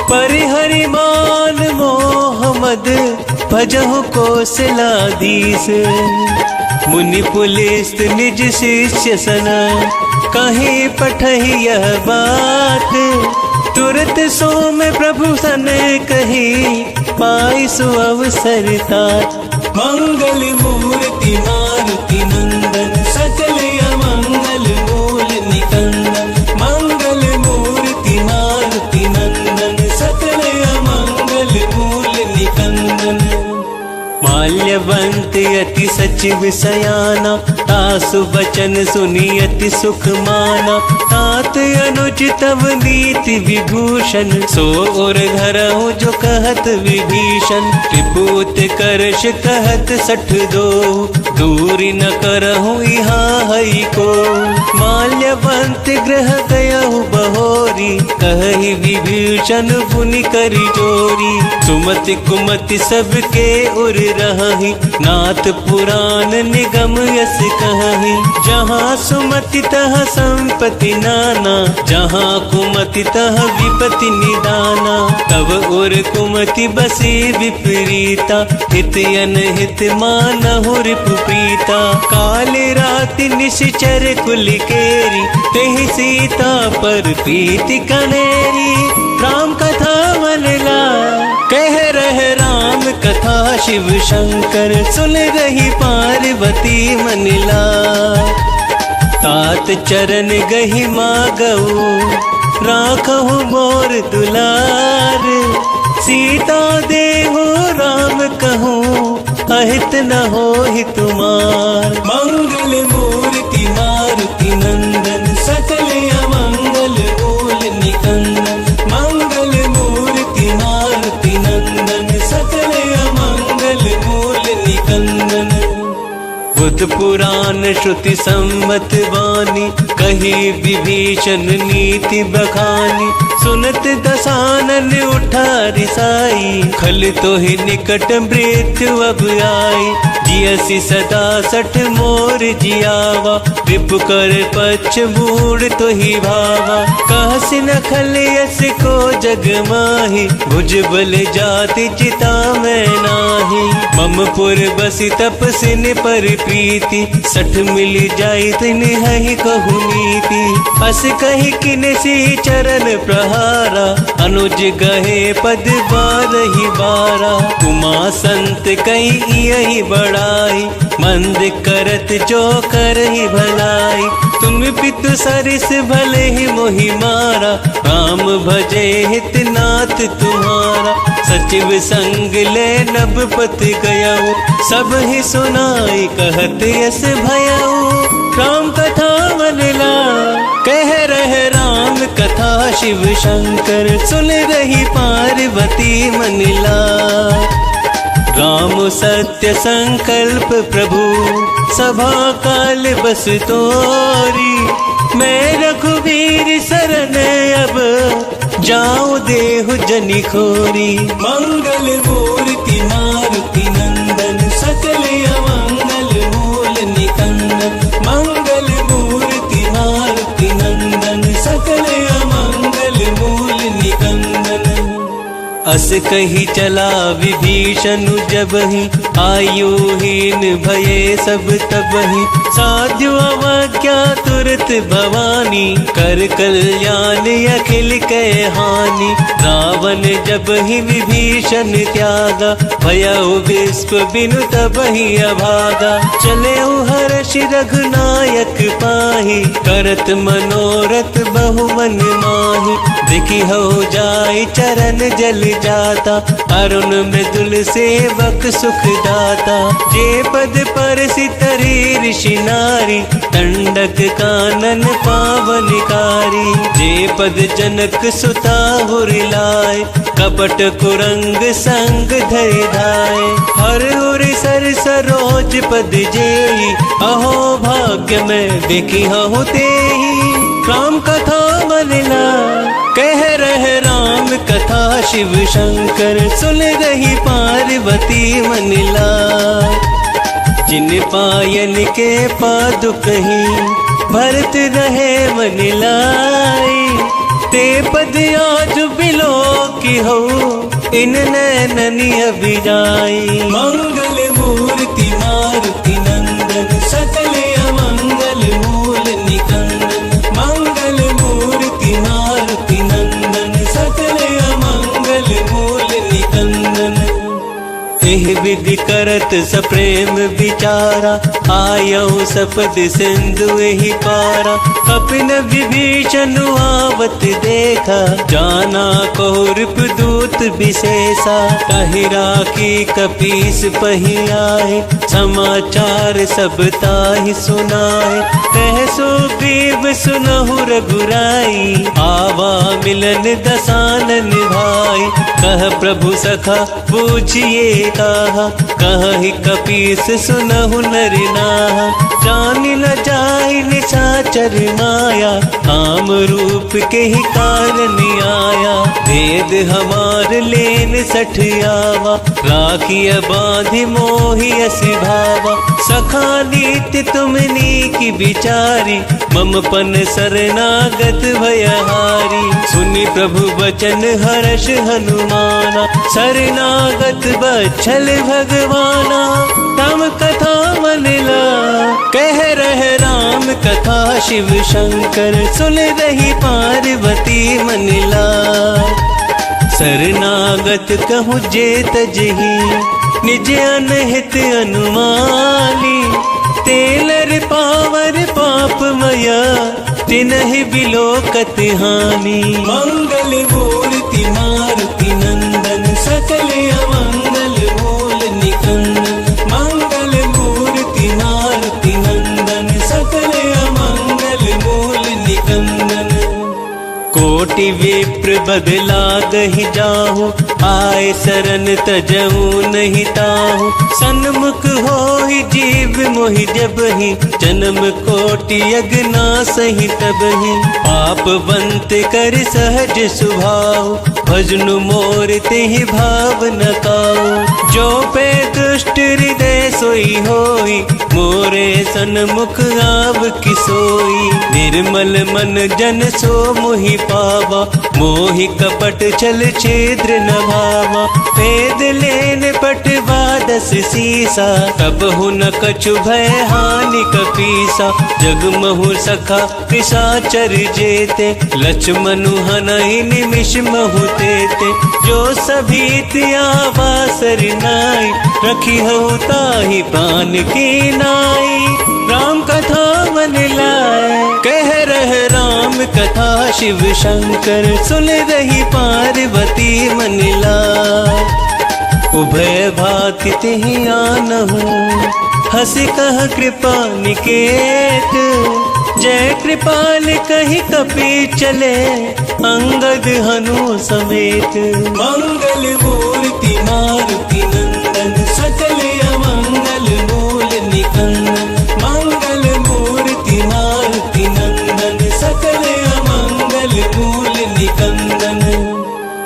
परिहरिमान मोहम्मद भजहु कौशलाधीश। मुनि पुलिस निज शिष्य सना कहीं पठही यह बात। तुरत सो में प्रभु सन कही पाई सो अवसर तात। मंगल मूर्ति मारुति नंदन सकल अमंगल मूल निकंदन। मंगल मूर्ति मारुति नंदन सकल अमंगल मूल निकंदन। माल्यवंत अति सचिव सयाना तासु बचन सुनी अति सुख माना। तात अनुज तव नीति विभूषण सो और धरहु जो कहत विभीषण। त्रिपुत करश कहत 62 दूरी न करहु यहाँ हई को। माल्यवंत ग्रह गयहु बहोरी कहि विभीषण पुनि करि जोरी। सुमति कुमति सबके उर रही नाथ पुराण निगम यस कहि। जहाँ सुमति तह संपत्ति नाना जहाँ कुमति तह विपति निदाना। तब उर कुमति बसी विपरीता हित अनहित मानहु रिपु प्रीता। काल राति निश्चर कुल केरी तेहि सीता पर प्रीति कनेरी। राम कथा मन ला कह रहे राम कथा शिव शंकर सुन रही पार्वती मन ला। तात चरण गही मागऊ राखहु मोर दुलार। सीता देहु राम कहूँ अहित न होहि तुमार। मंगल मूर्ति मारुति नंदन सकल अमंगल मूल निकंदन। मंगल मूर्ति मारुति नंदन सकल अमंगल मूल निकंदन। बुध पुराण श्रुति सम्मत वाणी कही विभीषण नीति बखानी। सुनत दसानन उठा रिसाई खल तो ही निकट मृत्यु अब आई। जियसी सदा 60 मोर जियावा रिपु कर पक्ष बूढ़ तो ही भावा। कहसी न खल यस को जग माही भुज बल जाति चिता में नाही। ममपुर बसी तपसिन पर प्रीति 60 मिल जाई तिन है कहु नीति। अस कही किन सी चरण प्रहारा अनुज गहे पद 12 तुमा संत कई यही बड़ाई। मंद करत जो करही भलाई तुम पितु सरिस भले ही मोहि मारा। राम भजे हित नाथ तुम्हारा सचिव संग ले नभ पत गयऊ। सब ही सुनाई कहत यस भयऊ। राम कथा मन ला कह रहे राम कथा शिव शंकर सुन रही पार्वती मन ला। राम सत्य संकल्प प्रभु सभा काल बस तोरी। मैं रघुवीर शरण अब जाऊं देहु जनि खोरी। मंगल मूर्ति मारुति नंदन सकल अमंगल मूल निकंदन। मंगल मूर्ति मारुति नंदन सकल अमंगल मूल निकंदन। अस कही चला विभीषण जबहि आयुहीन भये सब तबहि। साध्य अवज्ञा तुरत भवानी कर कल्याण अखिल कै हानि। रावण जबहि विभीषण त्यागा भयउ विश्व बिनु तबहि अभागा। चले हर्ष रघुनायक पाहि करत मनोरथ बहु मन माहि। देखी हो जाय चरण जल जाता अरुण मृदुल सेवक सुख दाता। जे पद पर सितरी ऋषि नारी दंडक कानन पावनकारी। जे पद जनक सुता हुरिलाए कपट कुरंग संग धरि धाय। हर उर सर सरोज पद जेहि अहो भाग्य में देखी हो तेहि। राम कथा मन ला कह रहे राम कथा शिव शंकर सुन रही पार्वती मन ला। जिन पायन के पादुक ही भरत रहे मन लाई। ते पद आज बिलो की हो इन नैननी अभिजाई। मंगल मूर्ति मारुति नंदन सकल अमंगल मूल निकंदन। मंगल मूर्ति मारुति नंदन सकल अमंगल मूल निकंदन। एह विधि करत सप्रेम विचारा आयऊ सपद सिंधु एहि पारा। कपिन विभीषण आवत देखा जाना कौरप दूत विशेषा। कहि राखी कपीस पही आए समाचार सब ताहि सुनाए। कह सो ग्रीव सुनहु रघुराई आवा मिलन दसानन भाई। कह प्रभु सखा बूझिए कहा कहि कपीस सुनहु नर नाहा। जान न जाय निशाचर माया काम रूप के ही कारण आया। वेद हमार लेन सठ आवा राखिय बांधि मोहि असी भावा। सखा नीति तुमनी की विचारी मम पन शरणागत भयहारी। सुनि प्रभु वचन हर्ष हनुमाना शरणागत बच्छल भगवाना। राम कथा मन ला कह रहे राम कथा शिव शंकर। सुन रही पार्वती मन ला शरणागत कहूँ जे तजही निज अनहित अनुमानी। तेलर पावर पाप मया तिनहि बिलोकत हानि। मंगल मूर्ति मारुति नंदन सकल अमंगल मूल निकंदन। मंगल मूर्ति मारुति नंदन सकल अमंगल मूल निकंदन। कोटि विप्र बदला दहि जाहु आए शरण तजऊ नहीं ताहु। सन्मुख होहि जीव मोहि जबहि जन्म कोटि अगना सही तबहि। पाप बंत कर सहज सुभाव भजनु मोर तेहि भाव न काऊ। जो पे दुष्ट हृदय सोई होई मोरे सन्मुख आव किसोई। निर्मल मन जन सो मोहि पावा मोहि कपट छल छिद्र न भावा। वेद लेन पटवा दस सीसा कबहु न कछु भय हानि कपीसा। जगमहु सखा पिशाचर जेते लक्ष्मणु हनहि निमिष महु तेते। जो सभीत आवा सरनाई रखी हऊ ताहि प्राण की नाई। राम कथा मन लाए कह रहे राम कथा शिव शंकर। सुन रही पार्वती मन लाए उभय भाति तिहि आनहु हंसी कह कृपा निकेत। जय कृपाल कही कपि चले अंगद हनु समेत। मंगल मूर्ति मारुति नंदन सकल अमंगल मूल निकंदन। मंगल मूर्ति मारुति नंदन सकल अमंगल मूल निकंदन।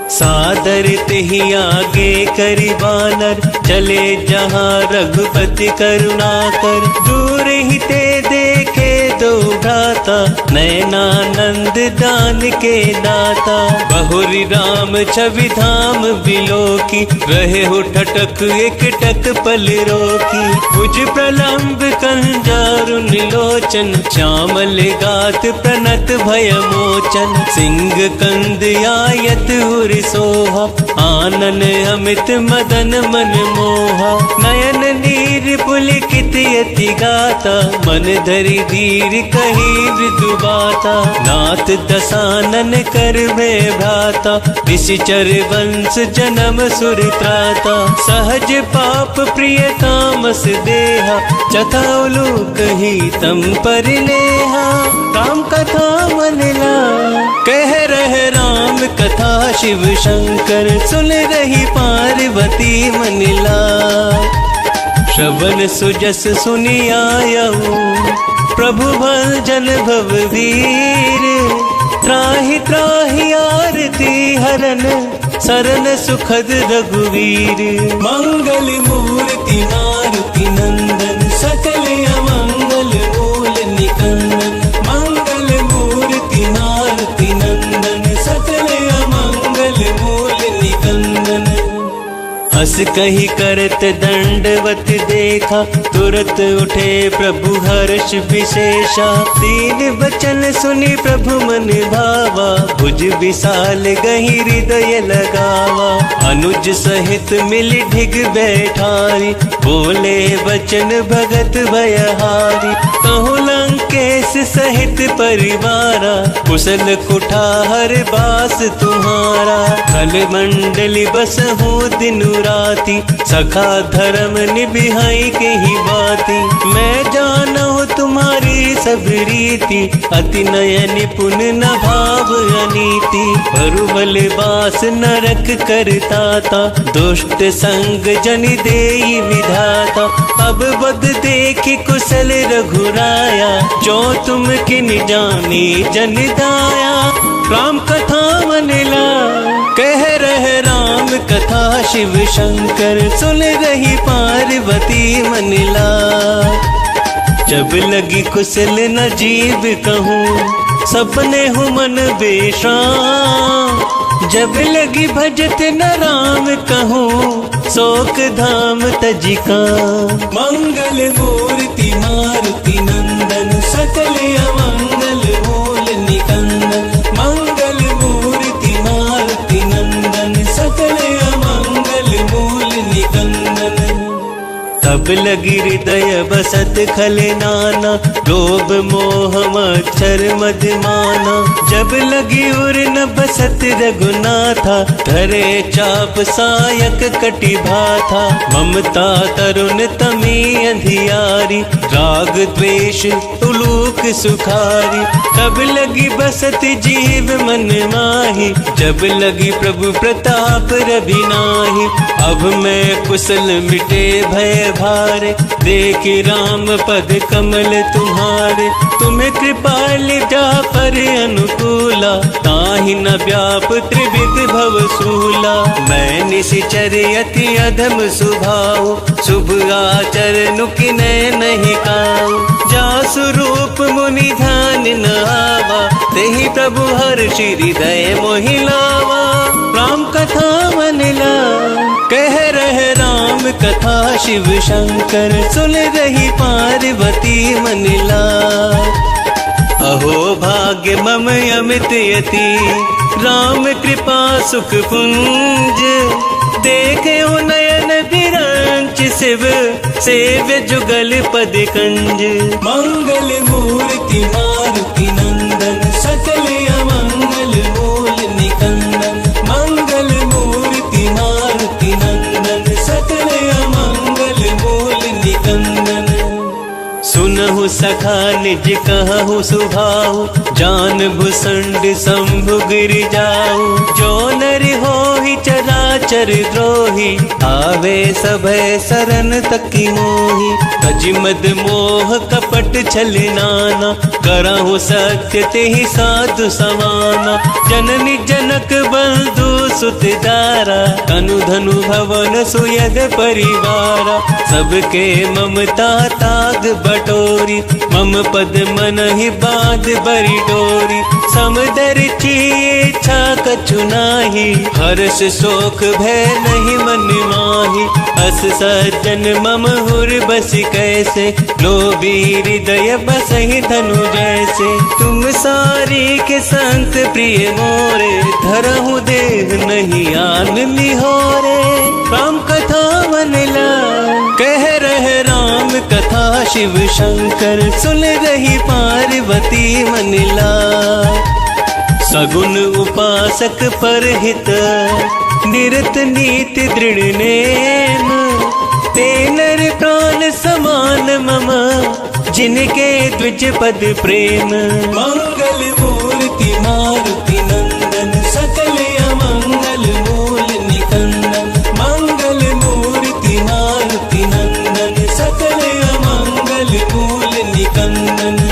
सादर तेहि आगे करि बानर चले जहाँ रघुपति करुणा कर। दूर ही ते देखे दो भ्राता नयनानंद दान के दाता। बहुरी राम छवि धाम बिलोकी रहे हो ठटक एक टक पल रोकी। भुज प्रलंब कंजारुन लोचन श्यामल गात प्रणत भय मोचन। सिंह कंद आयत उर सोहा आनन अमित मदन मन मोहा। नयन नीर पुलकित यति गाता मन धरि धीर कही मृदु बाता। नाथ दसानन कर में भ्राता ऋषिचर वंश जन्म सुर त्राता। सहज पाप प्रिय तामस देहा चथा उलूक ही तम पर लेहा। राम कथा मन ला कह रहे राम कथा शिव शंकर। सुन रही पार्वती मन ला श्रवण सुजस सुनि आयऊ प्रभु भजन भव वीर। त्राहि त्राहि आरती हरन सरन सुखद रघुवीर। मंगल मूर्ति मारुति नंदन सकल अमंगल मूल निकंदन। मंगल मूर्ति मारुति नंदन कहीं करत दंडवत देखा, तुरत उठे प्रभु हर्ष विशेषा। दीन वचन सुनी प्रभु मन भावा, भुज विशाल गही हृदय लगावा। अनुज सहित मिल ढिग बैठारी, बोले वचन भगत भयहारी। कहूँ लंकेश सहित परिवारा, कुशल कुठार बास तुम्हारा। खल मंडली बस हूँ दिन राति, सखा धर्म निभिहाई के ही बाती। मैं जाना हूँ तुम्हारी सब रीति, अति नयन निपुण न भाव अनीति। बरुबल बास नरक करता था, दुष्ट संग जन देई विधाता। अब बद देखी कुशल रघुराया, जो तुम किन जानी जन दाया। राम कथा मनला कह रहे राम कथा, शिव शंकर सुन रही पार्वती मनला। जब लगी कुशल न जीव कहूँ, सपने हूँ मन बेशाम। जब लगी भजत न राम कहूँ, शोक धाम तजिका। मंगल मूर्ति मारुति नंदन, सकल अमंगल मूल निकंदन। मंगल मूर्ति मारुति नंदन, सकल अमंगल मूल निकंदन। तब लगी हृदय बसत खल नाना, लोभ मोह मच्छर मद माना। जब लगी उर न बसत रघुनाथा, धरे चाप सायक कटि भाथा। ममता तरुण तमी अंधियारी, राग द्वेष उलूक सुखारी। तब लगी बसत जीव मन माही, जब लगी प्रभु प्रताप रवि नाही। अब मैं कुशल मिटे भय भारे, देखी राम पद कमल तुम्हारे। तुम्हें कृपाल जा पर अनुकूला, ताहि न व्याप त्रिविध भव सूला। मैं निशिचर अति अधम स्वभाव, शुभ आचरण किन्हीं नहीं काऊ। जासु रूप मुनि ध्यान न आवा, तेहि प्रभु हर्षि हृदय मोहि लावा। राम कथा मनला कह रहे राम कथा, शिव शंकर सुन रही पार्वती मनला। अहो भाग्य मम अमित यति, राम कृपा सुख पुंज। देखे हो नयन विरंच शिव, सेव्य जुगल पद कंज। मंगल मूर्ति मारुति नंदन, सकल अमंगल मूल निकंदन। मंगल मूर्ति मारुति नंदन, सकल अमंगल मूल निकंदन। सुनहु सखा निज कहु सुभाऊ, जान भुसंड शंभु गिर जाऊ। जो नर होहि चराचर द्रोही, आवे सभय सरन तकी मोही। तजिमद मोह कपट छल नाना, करहु सत्य तेहि साधु समाना। जननी जनक बंधु सुत दारा, तनु धनु भवन सुयद परिवारा। सबके ममता ताग बटोरी, मम पद मन ही बांध बरी डोरी। समदर इच्छा कछु नाही, हर्ष शोक भय नहीं मन माही। अस सज्जन मम हुर बस कैसे, लोभी हृदय बसहि धनु जैसे। तुम सारी के संत प्रिय मोरे, धरहु देह नहीं आन लिहोरे। राम कथा मनला कह रहे राम कथा, शिव शंकर सुन रही पार्वती मनला। सगुन उपासक परहित, निरत नीति दृढ़ नेम। ते नर प्राण समान मम, जिनके द्विज पद प्रेम। मंगल मूर्ति मारुति नंदन, सकल अमंगल मूल निकंदन। मंगल मूर्ति मारुति नंदन, सकल अमंगल मूल निकंदन।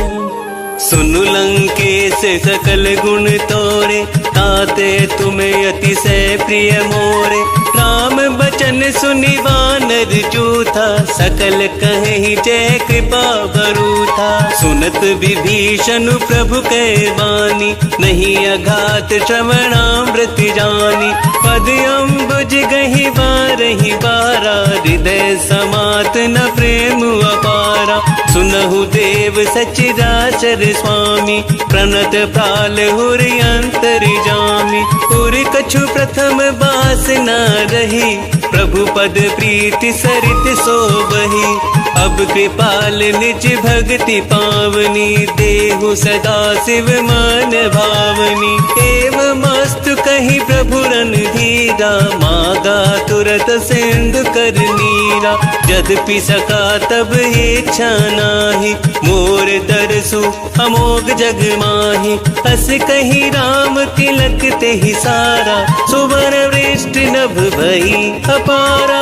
सुनु लंकेश सकल गुण तोरे, ता नाते तुम्हें अतिशय प्रिय मोरे। राम बचन सुनि वानर जूथा, सकल कहीं जय कृपा बरूथा। सुनत विभीषण प्रभु कै वाणी, नहीं अघात श्रवणामृत जानी। पद अम्बुज गहि बारहि बारा, हृदय समात न प्रेम अपारा। सुनहु देव सचराचर स्वामी, प्रणत प्राल हुरि अंतर्जामी। उर कछु प्रथम बास न रही, प्रभु पद प्रीति सरित सोबही। अब कृपाल निज भक्ति पावनी, देहु सदा शिव मन भावनी। एवं मस्तु कही प्रभु रणधीरा, मागा तुरत सिंधु कर नीरा। यद्यपि सका तब इच्छा नाही, मोर दरसु अमोघ जग माही। अस कही राम तिलक तेहि सारा, सुवर वृष्ट नभ भई अपारा।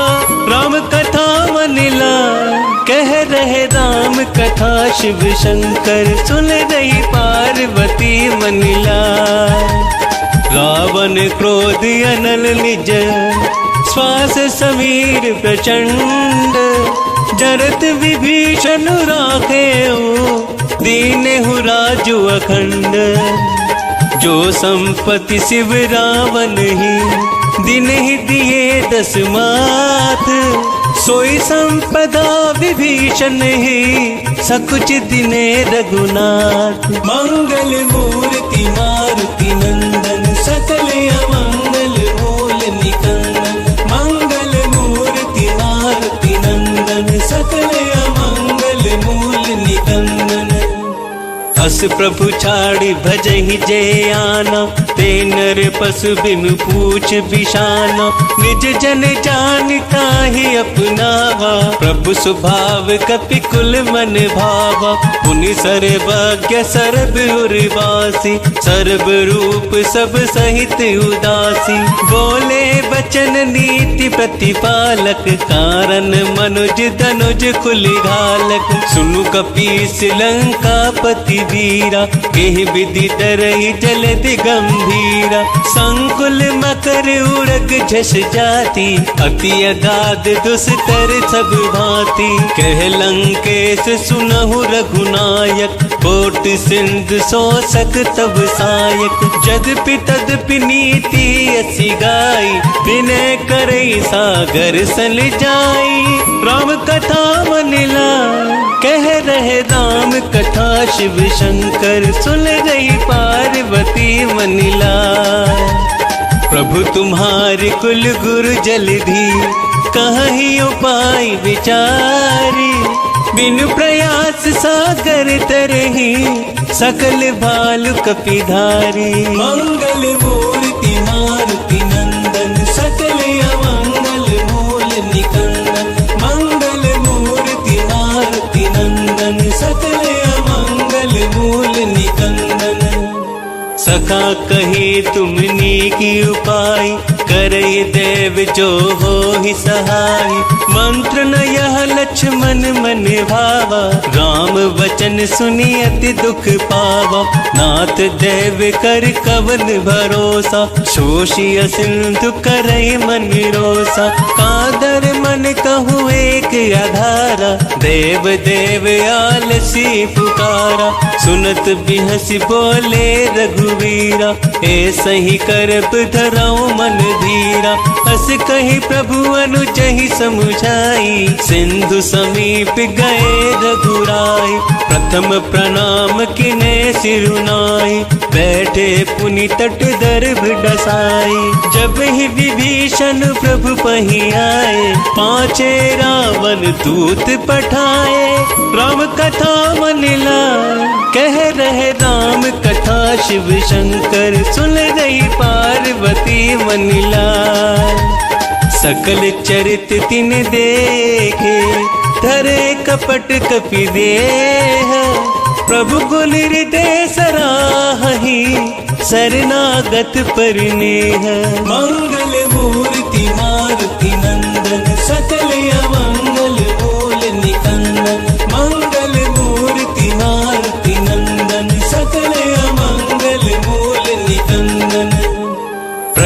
राम कथा मनिला कह रहे राम कथा, शिव शंकर सुन रही पार्वती मनिला। रावण क्रोध अनल निज, श्वास समीर प्रचंड। जरत विभीषण राखे दीनेहु राजु अखंड। जो संपत्ति शिव रावण ही, दिन ही दिए 10 माथ। सोई संपदा विभीषण ही, सकुच दिने रघुनाथ। मंगल मूर्ति मारुति नंदन, सकल अमंगल मूल निकंदन। मंगल मूर्ति मारुति नंदन, सकल अमंगल मूल निकंदन। अस प्रभु छाड़ी भजहि जय आना, ते नर पशु बिनु पूछ बिशाना। निज जन जानता ही अपनावा, प्रभु स्वभाव कपि कुल मन भावा। मुनि सर्वज्ञ सर्व उर्वासी, सर्व रूप सब सहित उदासी। बोले बचन नीति प्रतिपालक, कारण मनुज धनुज कुल घालक। सुनु कपीस लंका पति वीरा, केहि विधि डरहि जलधि गंभीरा। संकुल मकर उड़ग झस जाती, अति अगाध दुस्तर सब भांति। कह लंकेश सुनहु रघुनायक, कोट सिंधु शोषक तब सायक। यद्यपि तद्यपि नीति असी गाई, विनय करई सागर सल जाई। राम कथा मनिला कह रहे राम कथा, शिव शंकर सुन रही पार्वती मनिला। प्रभु तुम्हारे कुल गुरु जलधि, कहीं उपाय विचारी। बिनु प्रयास सागर तरही, सकल भालु कपिधारी। मंगल मूर्ति मारुति नंदन, सकल अमंगल मूल निकंदन। मंगल मूर्ति मारुति नंदन, सकल अमंगल मूल निकंदन। सखा कही तुमनी की उपाय, करई देव जो हो ही सहाय। मंत्र न यह लक्ष्मण मन भावा, राम वचन सुनी अति दुख पावा। नाथ देव कर कवन भरोसा, शोषिय सिंधु करई मन रोसा। कादर मन कहूँ एक आधारा, देव देव आलसी पुकारा। सुनत बिहसी बोले रघुवीरा, ऐसा ही करब धराऊं मन धीरा। अस कही प्रभु अनुजहि समुझाई, सिंधु समीप गए रघुराई। प्रथम प्रणाम किने सिरुनाई, बैठे पुनि तट दर्भ डसाई। जब ही विभीषण प्रभु पही आए, पांचे रावण दूत पठाए। राम कथा मनिला कह रहे राम कथा, शिव शंकर सुन रही पार्वती मनिला। सकल चरित तिन देखे, धरे कपट कपि देह। प्रभु गुण हृदय सराहि, शरणागत पर नेह। मंगल मूर्ति मारुति नंदन, सकल अमंगल मूल निकंदन। मंगल मूर्ति मारुति नंदन, सकल अमंगल मूल निकंदन।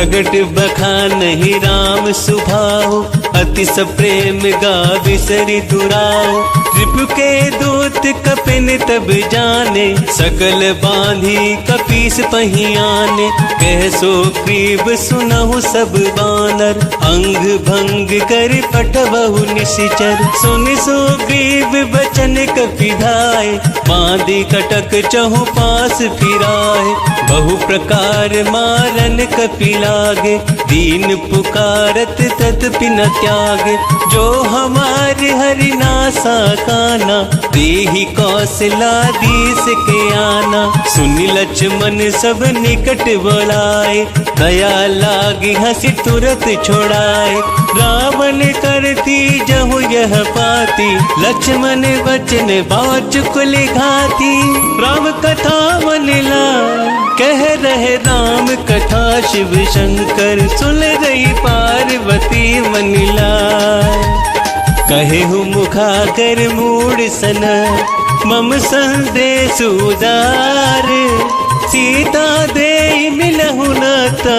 प्रगट बखान ही राम सुभाओ, अति सप्रेम गावि सरि दुराओ। रिपु के दूत कपिन तब जाने, सकल बांधी कपीस पहियाने। कह सो ग्रीव सुनहु सब बानर, अंग भंग कर पठबहु निशिचर। सुनि सो ग्रीव बचन कपिधाय, बांधी कटक चहु पास फिराए। बहु प्रकार मारन कपि लागे, दीन पुकारत तदपि न त्यागे। जो हमारे हरि नासा काना, देहि कौशलाधीश के आना। सुनि लक्ष्मण सब निकट बोलाए, दया लागी हंसी तुरत छोड़ाए। रावण करती जहु यह पाती, लक्ष्मण वचन बाचुकुल घाती। राम कथा मन लाए, कह रहे राम कथा शिव शंकर। सुन रही पार्वती मन लाए, कहे हूँ मुखागर मूड सन, मम संदेश उदार। सीता दे मिलहु नाता,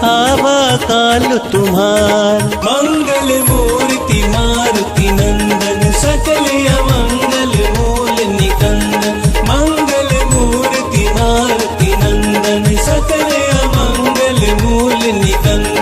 आवा काल तुम्हार। मंगल मूर्ति मारुति नंदन, सकल अमंगल मूल निकंदन। मंगल मूर्ति मारुति नंदन, सकल अमंगल मूल निकंदन।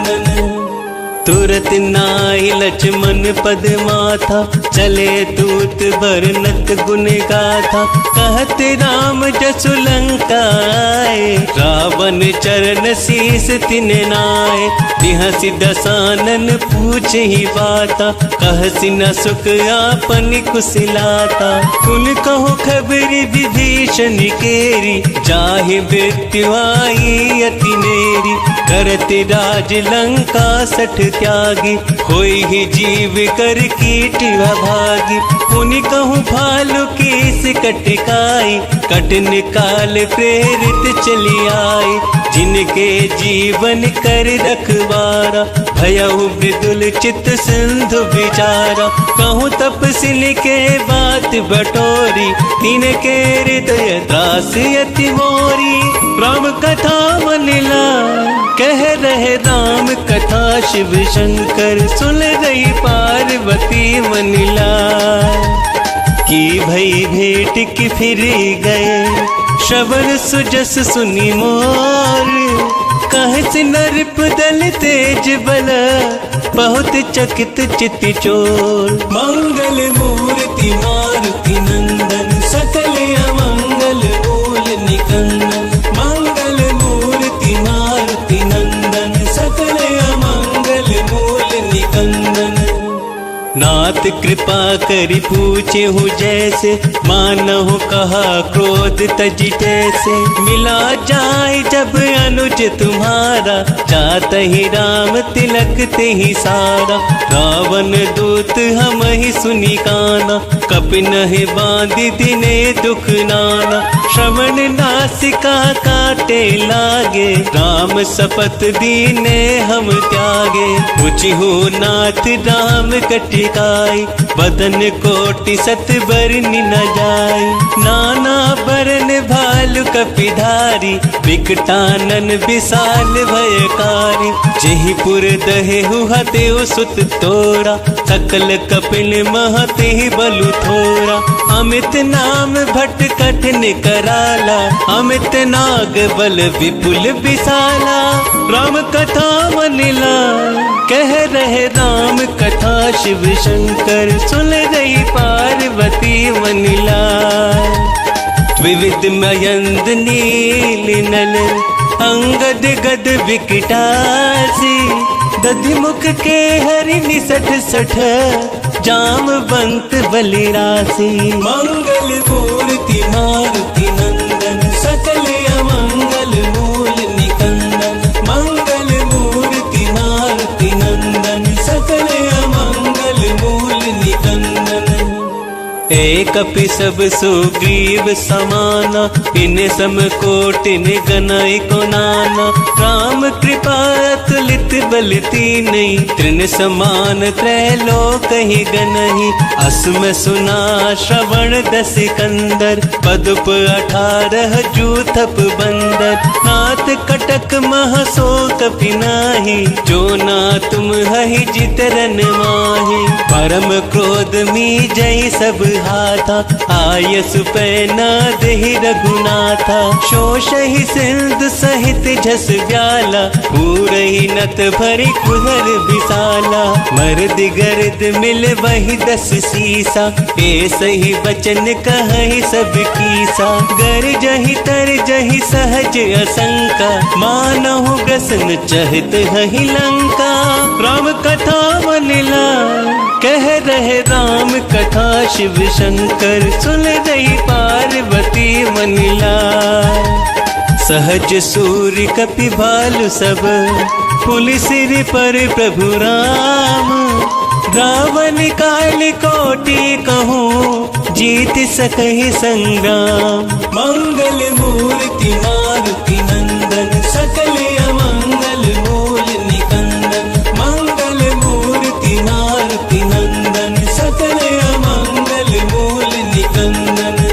तुरत नाई लक्ष्मण पद माथा, चले दूत बरनत गुण गाथा। कहत राम जसु लंका आए, रावण चरण शीस तिन नाय। बिहसि दसानन पूछ ही बाता, कहसि न सुख आपन कुशलाता। कुल कहो खबरी विभीषण केरी, जाहि मृत्यु आई अति नेरी। करत राज लंका सठ त्यागी, होई ही जीव कर कीट भागी। पुनि कहूँ भालु केस कटकाई, कठिन काल प्रेरित चली आई। जिनके जीवन कर रखवारा, भयउ मृदुल चित सिंधु विचारा। कहूँ तपस्विनी के बात बटोरी, तिनके हृदय त्रास अति मोरी। राम कथा मन लाए, कह रहे राम कथा शिव शंकर। सुन रही पार्वती मन लाए, की भई भेंट की फिर गए। श्रवण सुजस सुनि मोर, कहस नृप दल तेज बल। बहुत चकित चित चोर। मंगल मूर्ति मारुति नंदन, सकल अमंगल मूल निकंदन। मंगल मूर्ति मारुति नंदन, सकल अमंगल मूल निकंदन। नाथ कृपा करि पूछे हूँ जैसे, मानहु कहा क्रोध तज जैसे। मिला जाए जब अनुज तुम्हारा, जात ही राम तिलक ते ही सारा। रावण दूत हम ही सुनी काना, कपिन ही बांधी दिने दुख नाना। श्रवण नासिका काटे लागे, राम शपथ दीने हम त्यागे। पूछहु नाथ राम कटिकाई, बदन कोटि सत बरनि न जाय। नाना बरन भालु कपिधारी, विकटानन विशाल भयकारी। जेहि पुर दहेहु हतेउ सुत तोरा, सकल कपिल महते बलु थोरा। अमित नाम भट कठिन कराला, अमित नाग बल विपुल विशाला। राम कथा मन लाए, कह रहे राम कथा शिव शंकर। सुन रही पार्वती मन लाए, विविध मयंद नील नल। अंगद गद विकटासी, दधिमुख के हरि निसठ सठ। जामवंत बलिरासी, मंगल मूर्ति मारुति नंदन। सकल अमंगल मूल निकंदन। मंगल मूर्ति मारुति नंदन, सकल अमंगल मूल निकंदन। एकपि सब सुग्रीव समाना, इन सम कोटिन गनाई को नाना। राम कृपा अतुलित बल तीनहि, तृण समान त्रैलोक ही गनहि। असम सुना श्रवण दस कंदर, पदुप 18 जूथप बंदर। नाथ कटक महसो कपि नाही, जो ना तुम हहि जितरन माहि। परम क्रोध मी जय सब हाथा, आयसु पै न देहि रघुनाथा। शोषहि सिंधु सहित झस व्याला, पूरहि नत भरि कुहर विसाला। मर्द गर्द मिल वही 10 सीसा, ऐसहि बचन कहहि सब कीसा। गर जहि तर जहि सहज असंका, मानहु ग्रसन चहित हहि लंका। राम कथा मनिला कह रहे राम कथा, शिव शंकर सुन रही पार्वती मनिला। सहज सूर्य कपि भालु सब, पुलि सिर पर प्रभु राम। रावण काल कोटि कहूँ, जीत सकहि संग्राम। मंगल मूर्ति मारुति नंदन, सकल अमंगल मूल निकंदन। मंगल मूर्ति मारुति नंदन, सकल अमंगल मूल निकंदन।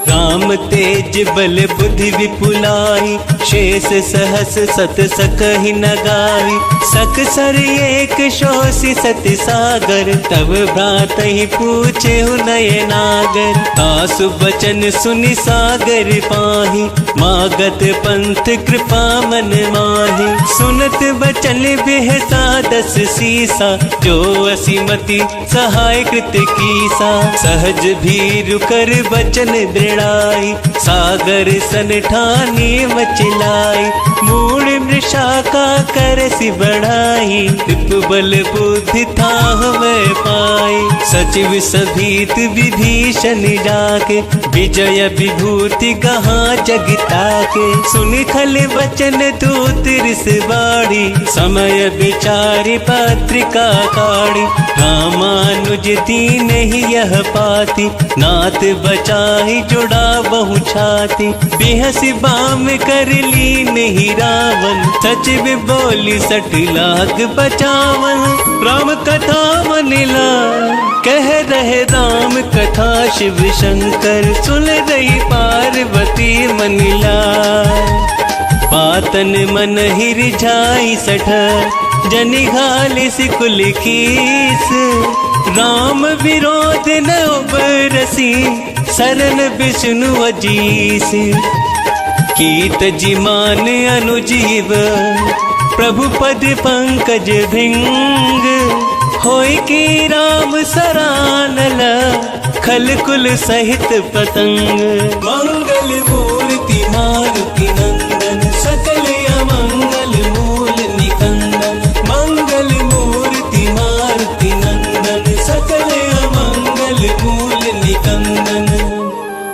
राम तेज बल बुद्धि विपुलाई, शेष सहस सत सकहि न गाई। सकसर एक शोषि सति सागर, तब भ्रातहि पूछेहु नय नागर। आसु बचन सुनि सागर पाहि, मागत पंथ कृपा मन माहि। सुनत बचन बिहसा 10 सीसा, जो असीमति सहाय कृत कीसा। सहज भीरु कर बचन दृढ़ाई, सागर सन ठानी मचिलाई। मूढ़ मृषा का करसि बढ़ाई, विप बल बुद्धि थाह में पाई। सचिव सभीत विभीषण जाके, विजय विभूति कहाँ जगता के। सुनि खल बचन दूत रिस बाढ़ी, समय विचारि पत्रिका काढ़ी। रामानुज दीन ही यह पाती, नाथ बचाहि जुड़ा बहु छाती। बिहसि बाम कर ली नहीं रावण, सचिव बोली 60 लाख बचावन। राम कथा मनिला कह रहे राम कथा, शिव शंकर सुन रही पार्वती मनिला। पातन मन ही रिझाई 60, जनि घालिसि कुल कीस। राम विरोध न उबरसी, शरण विष्णु अजीस। कीत जिमान अनुजीव, प्रभु पद पंकज भृंग। होय की राम सरानल, खल कुल सहित पतंग। मंगल मूर्ति मारुति नंदन, सकल अमंगल मूल निकंदन। मंगल मूर्ति मारुति नंदन, सकल अमंगल मूल निकंदन।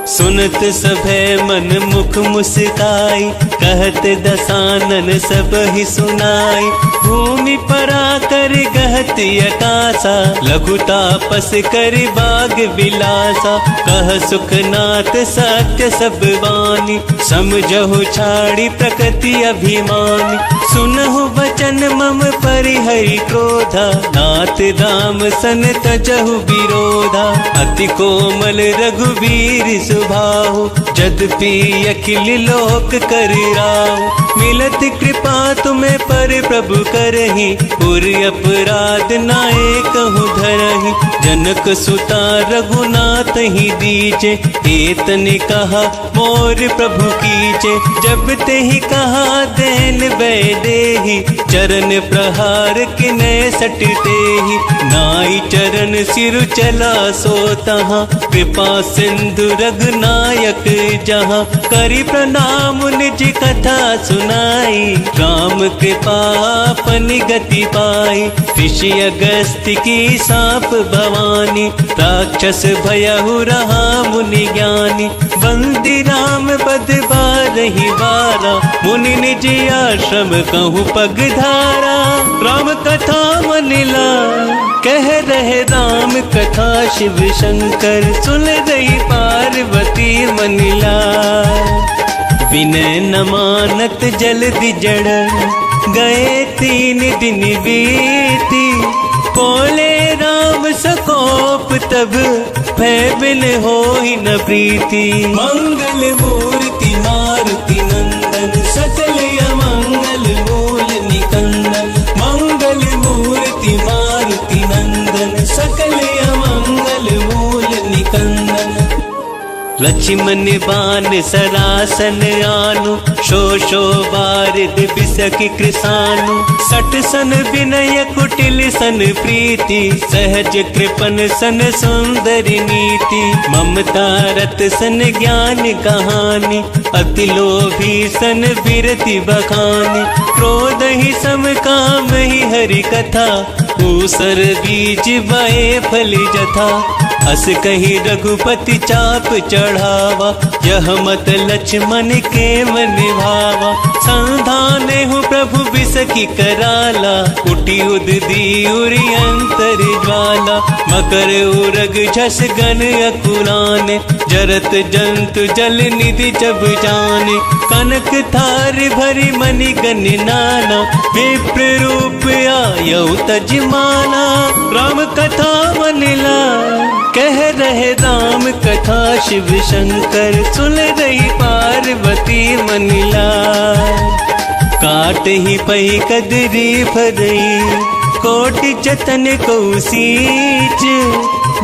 सुनत सभे मन मुख मुस्काई, कहत दसानन सब ही सुनाई। भूमि परा कर गहत अकासा, लघु तापस कर बाग विलासा। कह सुखनाथ सत्य सब वाणी, समझहु छाड़ी प्रकृति अभिमानी। सुनहु वचन मम परिहरि क्रोधा, नाथ दाम सन तजहु विरोधा। अति कोमल रघुवीर सुभाहु, यद्यपि अखिल लोक कर राहु। मिलत कृपा तुम्हें पर प्रभु करहि, पुर अपराध नाए कहु धरहि। जनक सुता रघुनाथ ही दीजे, एतने कहा मोर प्रभु कीजे। जब ते ही कहा देन वैदेही, चरण प्रहार किने सटते ही। नाई चरण सिर चला सो तहाँ, कृपा सिंधु रघुनायक जहाँ। करि प्रणाम निज कथा सुनाई, राम कृपा अपनी गति पाई। ऋषि अगस्त्य की साप भवानी, राक्षस भयहु रहा मुनि ज्ञानी। बंदी राम बद बारही बारा, मुनि निज आश्रम कहूँ पगधारा। राम कथा मनिला कह रहे राम कथा, शिव शंकर सुन रही पार्वती मनिला। विनय न मानत जल्दी जड़, गए 3 दिन बीती। बोले राम सकोप तब, भय बिन होई न प्रीति। मंगल मूर्ति मारुति नंदन, सकल अमंगल मूल निकंदन। मंगल मूर्ति मारुति नंदन, सकल अमंगल मूल निकंदन। लक्ष्मण बान सरासन आनु, शोषो बारिद बिसकि कृसानु। सट सन विनय कुटिल सन प्रीति, सहज कृपन सन सुंदर नीति। ममता रत सन ज्ञान कहानी, अति लोभी सन बिरति बखानी। क्रोध ही सम काम ही हरि कथा, ऊसर बीज बए फल जथा। अस कही रघुपति चाप चढ़ावा, यह मत लक्ष्मण के मन भावा। संधाने हूँ प्रभु बिसकि कराला, उठी उददी उरि अंतर ज्वाला। मकर उरग झस गन अकुलाने, जरत जंतु जल निधि जब जाने। कनक थार भरी मणि गन नाना, विप्र रूप आयौ तजमाना। राम कथा मनिला कह रहे राम कथा, शिव शंकर सुन रही पार्वती मनिला। काट ही पही कदरी फरई, कोटि जतन को सींच।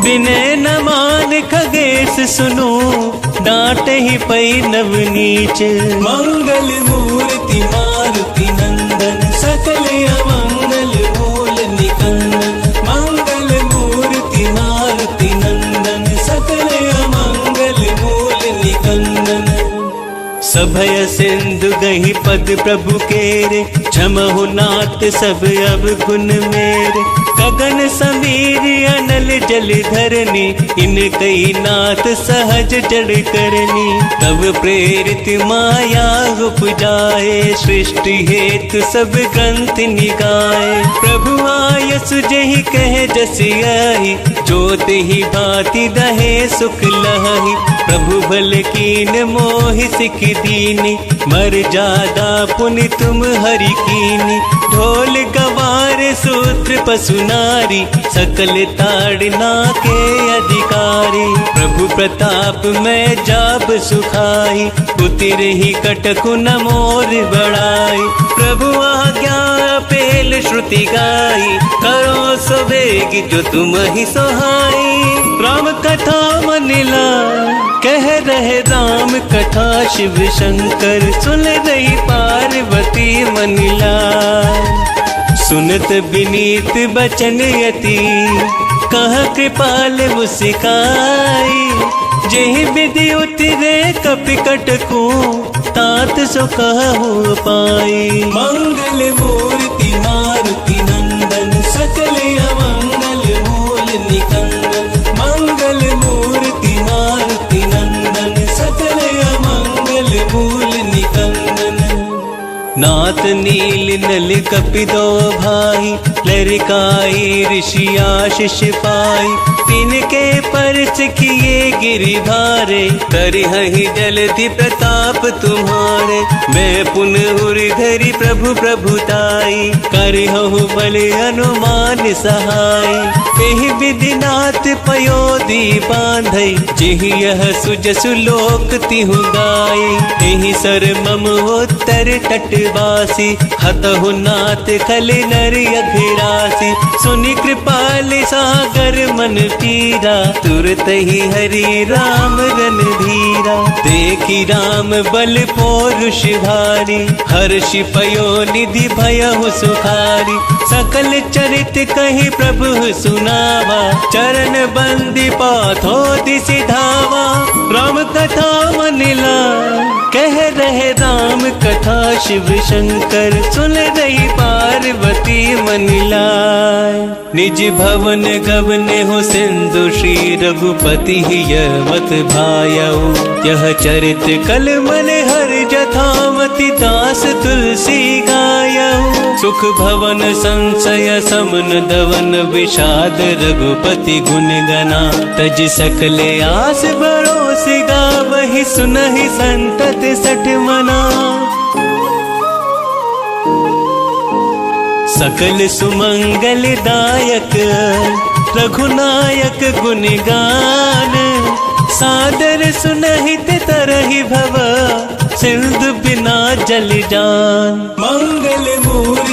विनय न मान खगेश सुनो, डांट ही पई नवनीच। मंगल मूर्ति मारुति नंदन, सकल अमंगल मूल निकंदन। मंगल मूर्ति मारुति नंदन, सकल अमंगल मूल निकंदन। सभय सिंधु गही पद प्रभु केरे, क्षमहु नाथ सब अब गुण मेरे। गगन समीर अनल जल धरनी, इन कई नाथ सहज जड़ करनी। तब प्रेरित माया उपजाए, सृष्टि हेतु सब ग्रंथ निगाए। प्रभु आय सुजहि कह जस आई, ज्योत ही भांति दहे सुख लहि। प्रभु भल कीन मोहि सिख दीनी, मर्यादा पुनि तुम हरि कीनी। ढोल गवार सूत्र पशु नारी, सकल ताड़ना के अधिकारी। प्रभु प्रताप में जाब सुखाई, उतिर ही कटकु न मोर बढ़ाई। प्रभु आज्ञा पेल श्रुति गाई, करो सो वेग जो तुम ही सोहाई। राम कथा मनिला कह रहे राम कथा, शिव शंकर सुन रही पार्वती मनिला। सुनत विनीत बचन यति, कह कृपाल मुस्काई। जेहि विधि उतरे कपिकट को, तात सो कहु पाई। मंगल मूर्ति मारुति नंदन, सकल अमंगल मूल निकंदन। मंगल मूर्ति मारुति नंदन, सकल अमंगल मूल निकंदन। नाथ नील नल कपिदो भाई, लरिकाई ऋषि आशीष पाई। तिनके परस किए गिरि भारे, करहि जलधि प्रताप तुम्हारे। मैं पुनः उर्धरि प्रभु प्रभुताई, करहु बल हनुमान सहाय। एहि विधि नाथ पयोधि बांधई, जेहि यह सुजसु लोक तिहु गाय। एहि सर मम उत्तर तटवासी, हतहु नाथ खल नर अघिरासी। सुनि कृपाल सागर मन पीरा, तुरत ही हरि राम रणधीरा। देखी राम बल पौरुष भारी, हर्षि पयो निधि भयहु सुखारी। सकल चरित कहि प्रभु सुनावा, चरण बंदी पाथो दिसि धावा। राम कथा मनिला, कह रहे राम कथा शिव शंकर, सुन रही पार्वती मनिलाय। निज भवन गवन हो सिंधु श्री रघुपति यवत भायऊ, यह चरित कल मन हर जथामति दास तुलसी गायऊ। सुख भवन संशय समन दवन विषाद रघुपति गुण गना, तज सकले आस भरोस गावहि सुनहि संतत सठ मना। सकल सुमंगल दायक रघुनायक गुण गान, सादर सुनहित तरहि भव सिंधु बिना जल जान। मंगल मूर्ति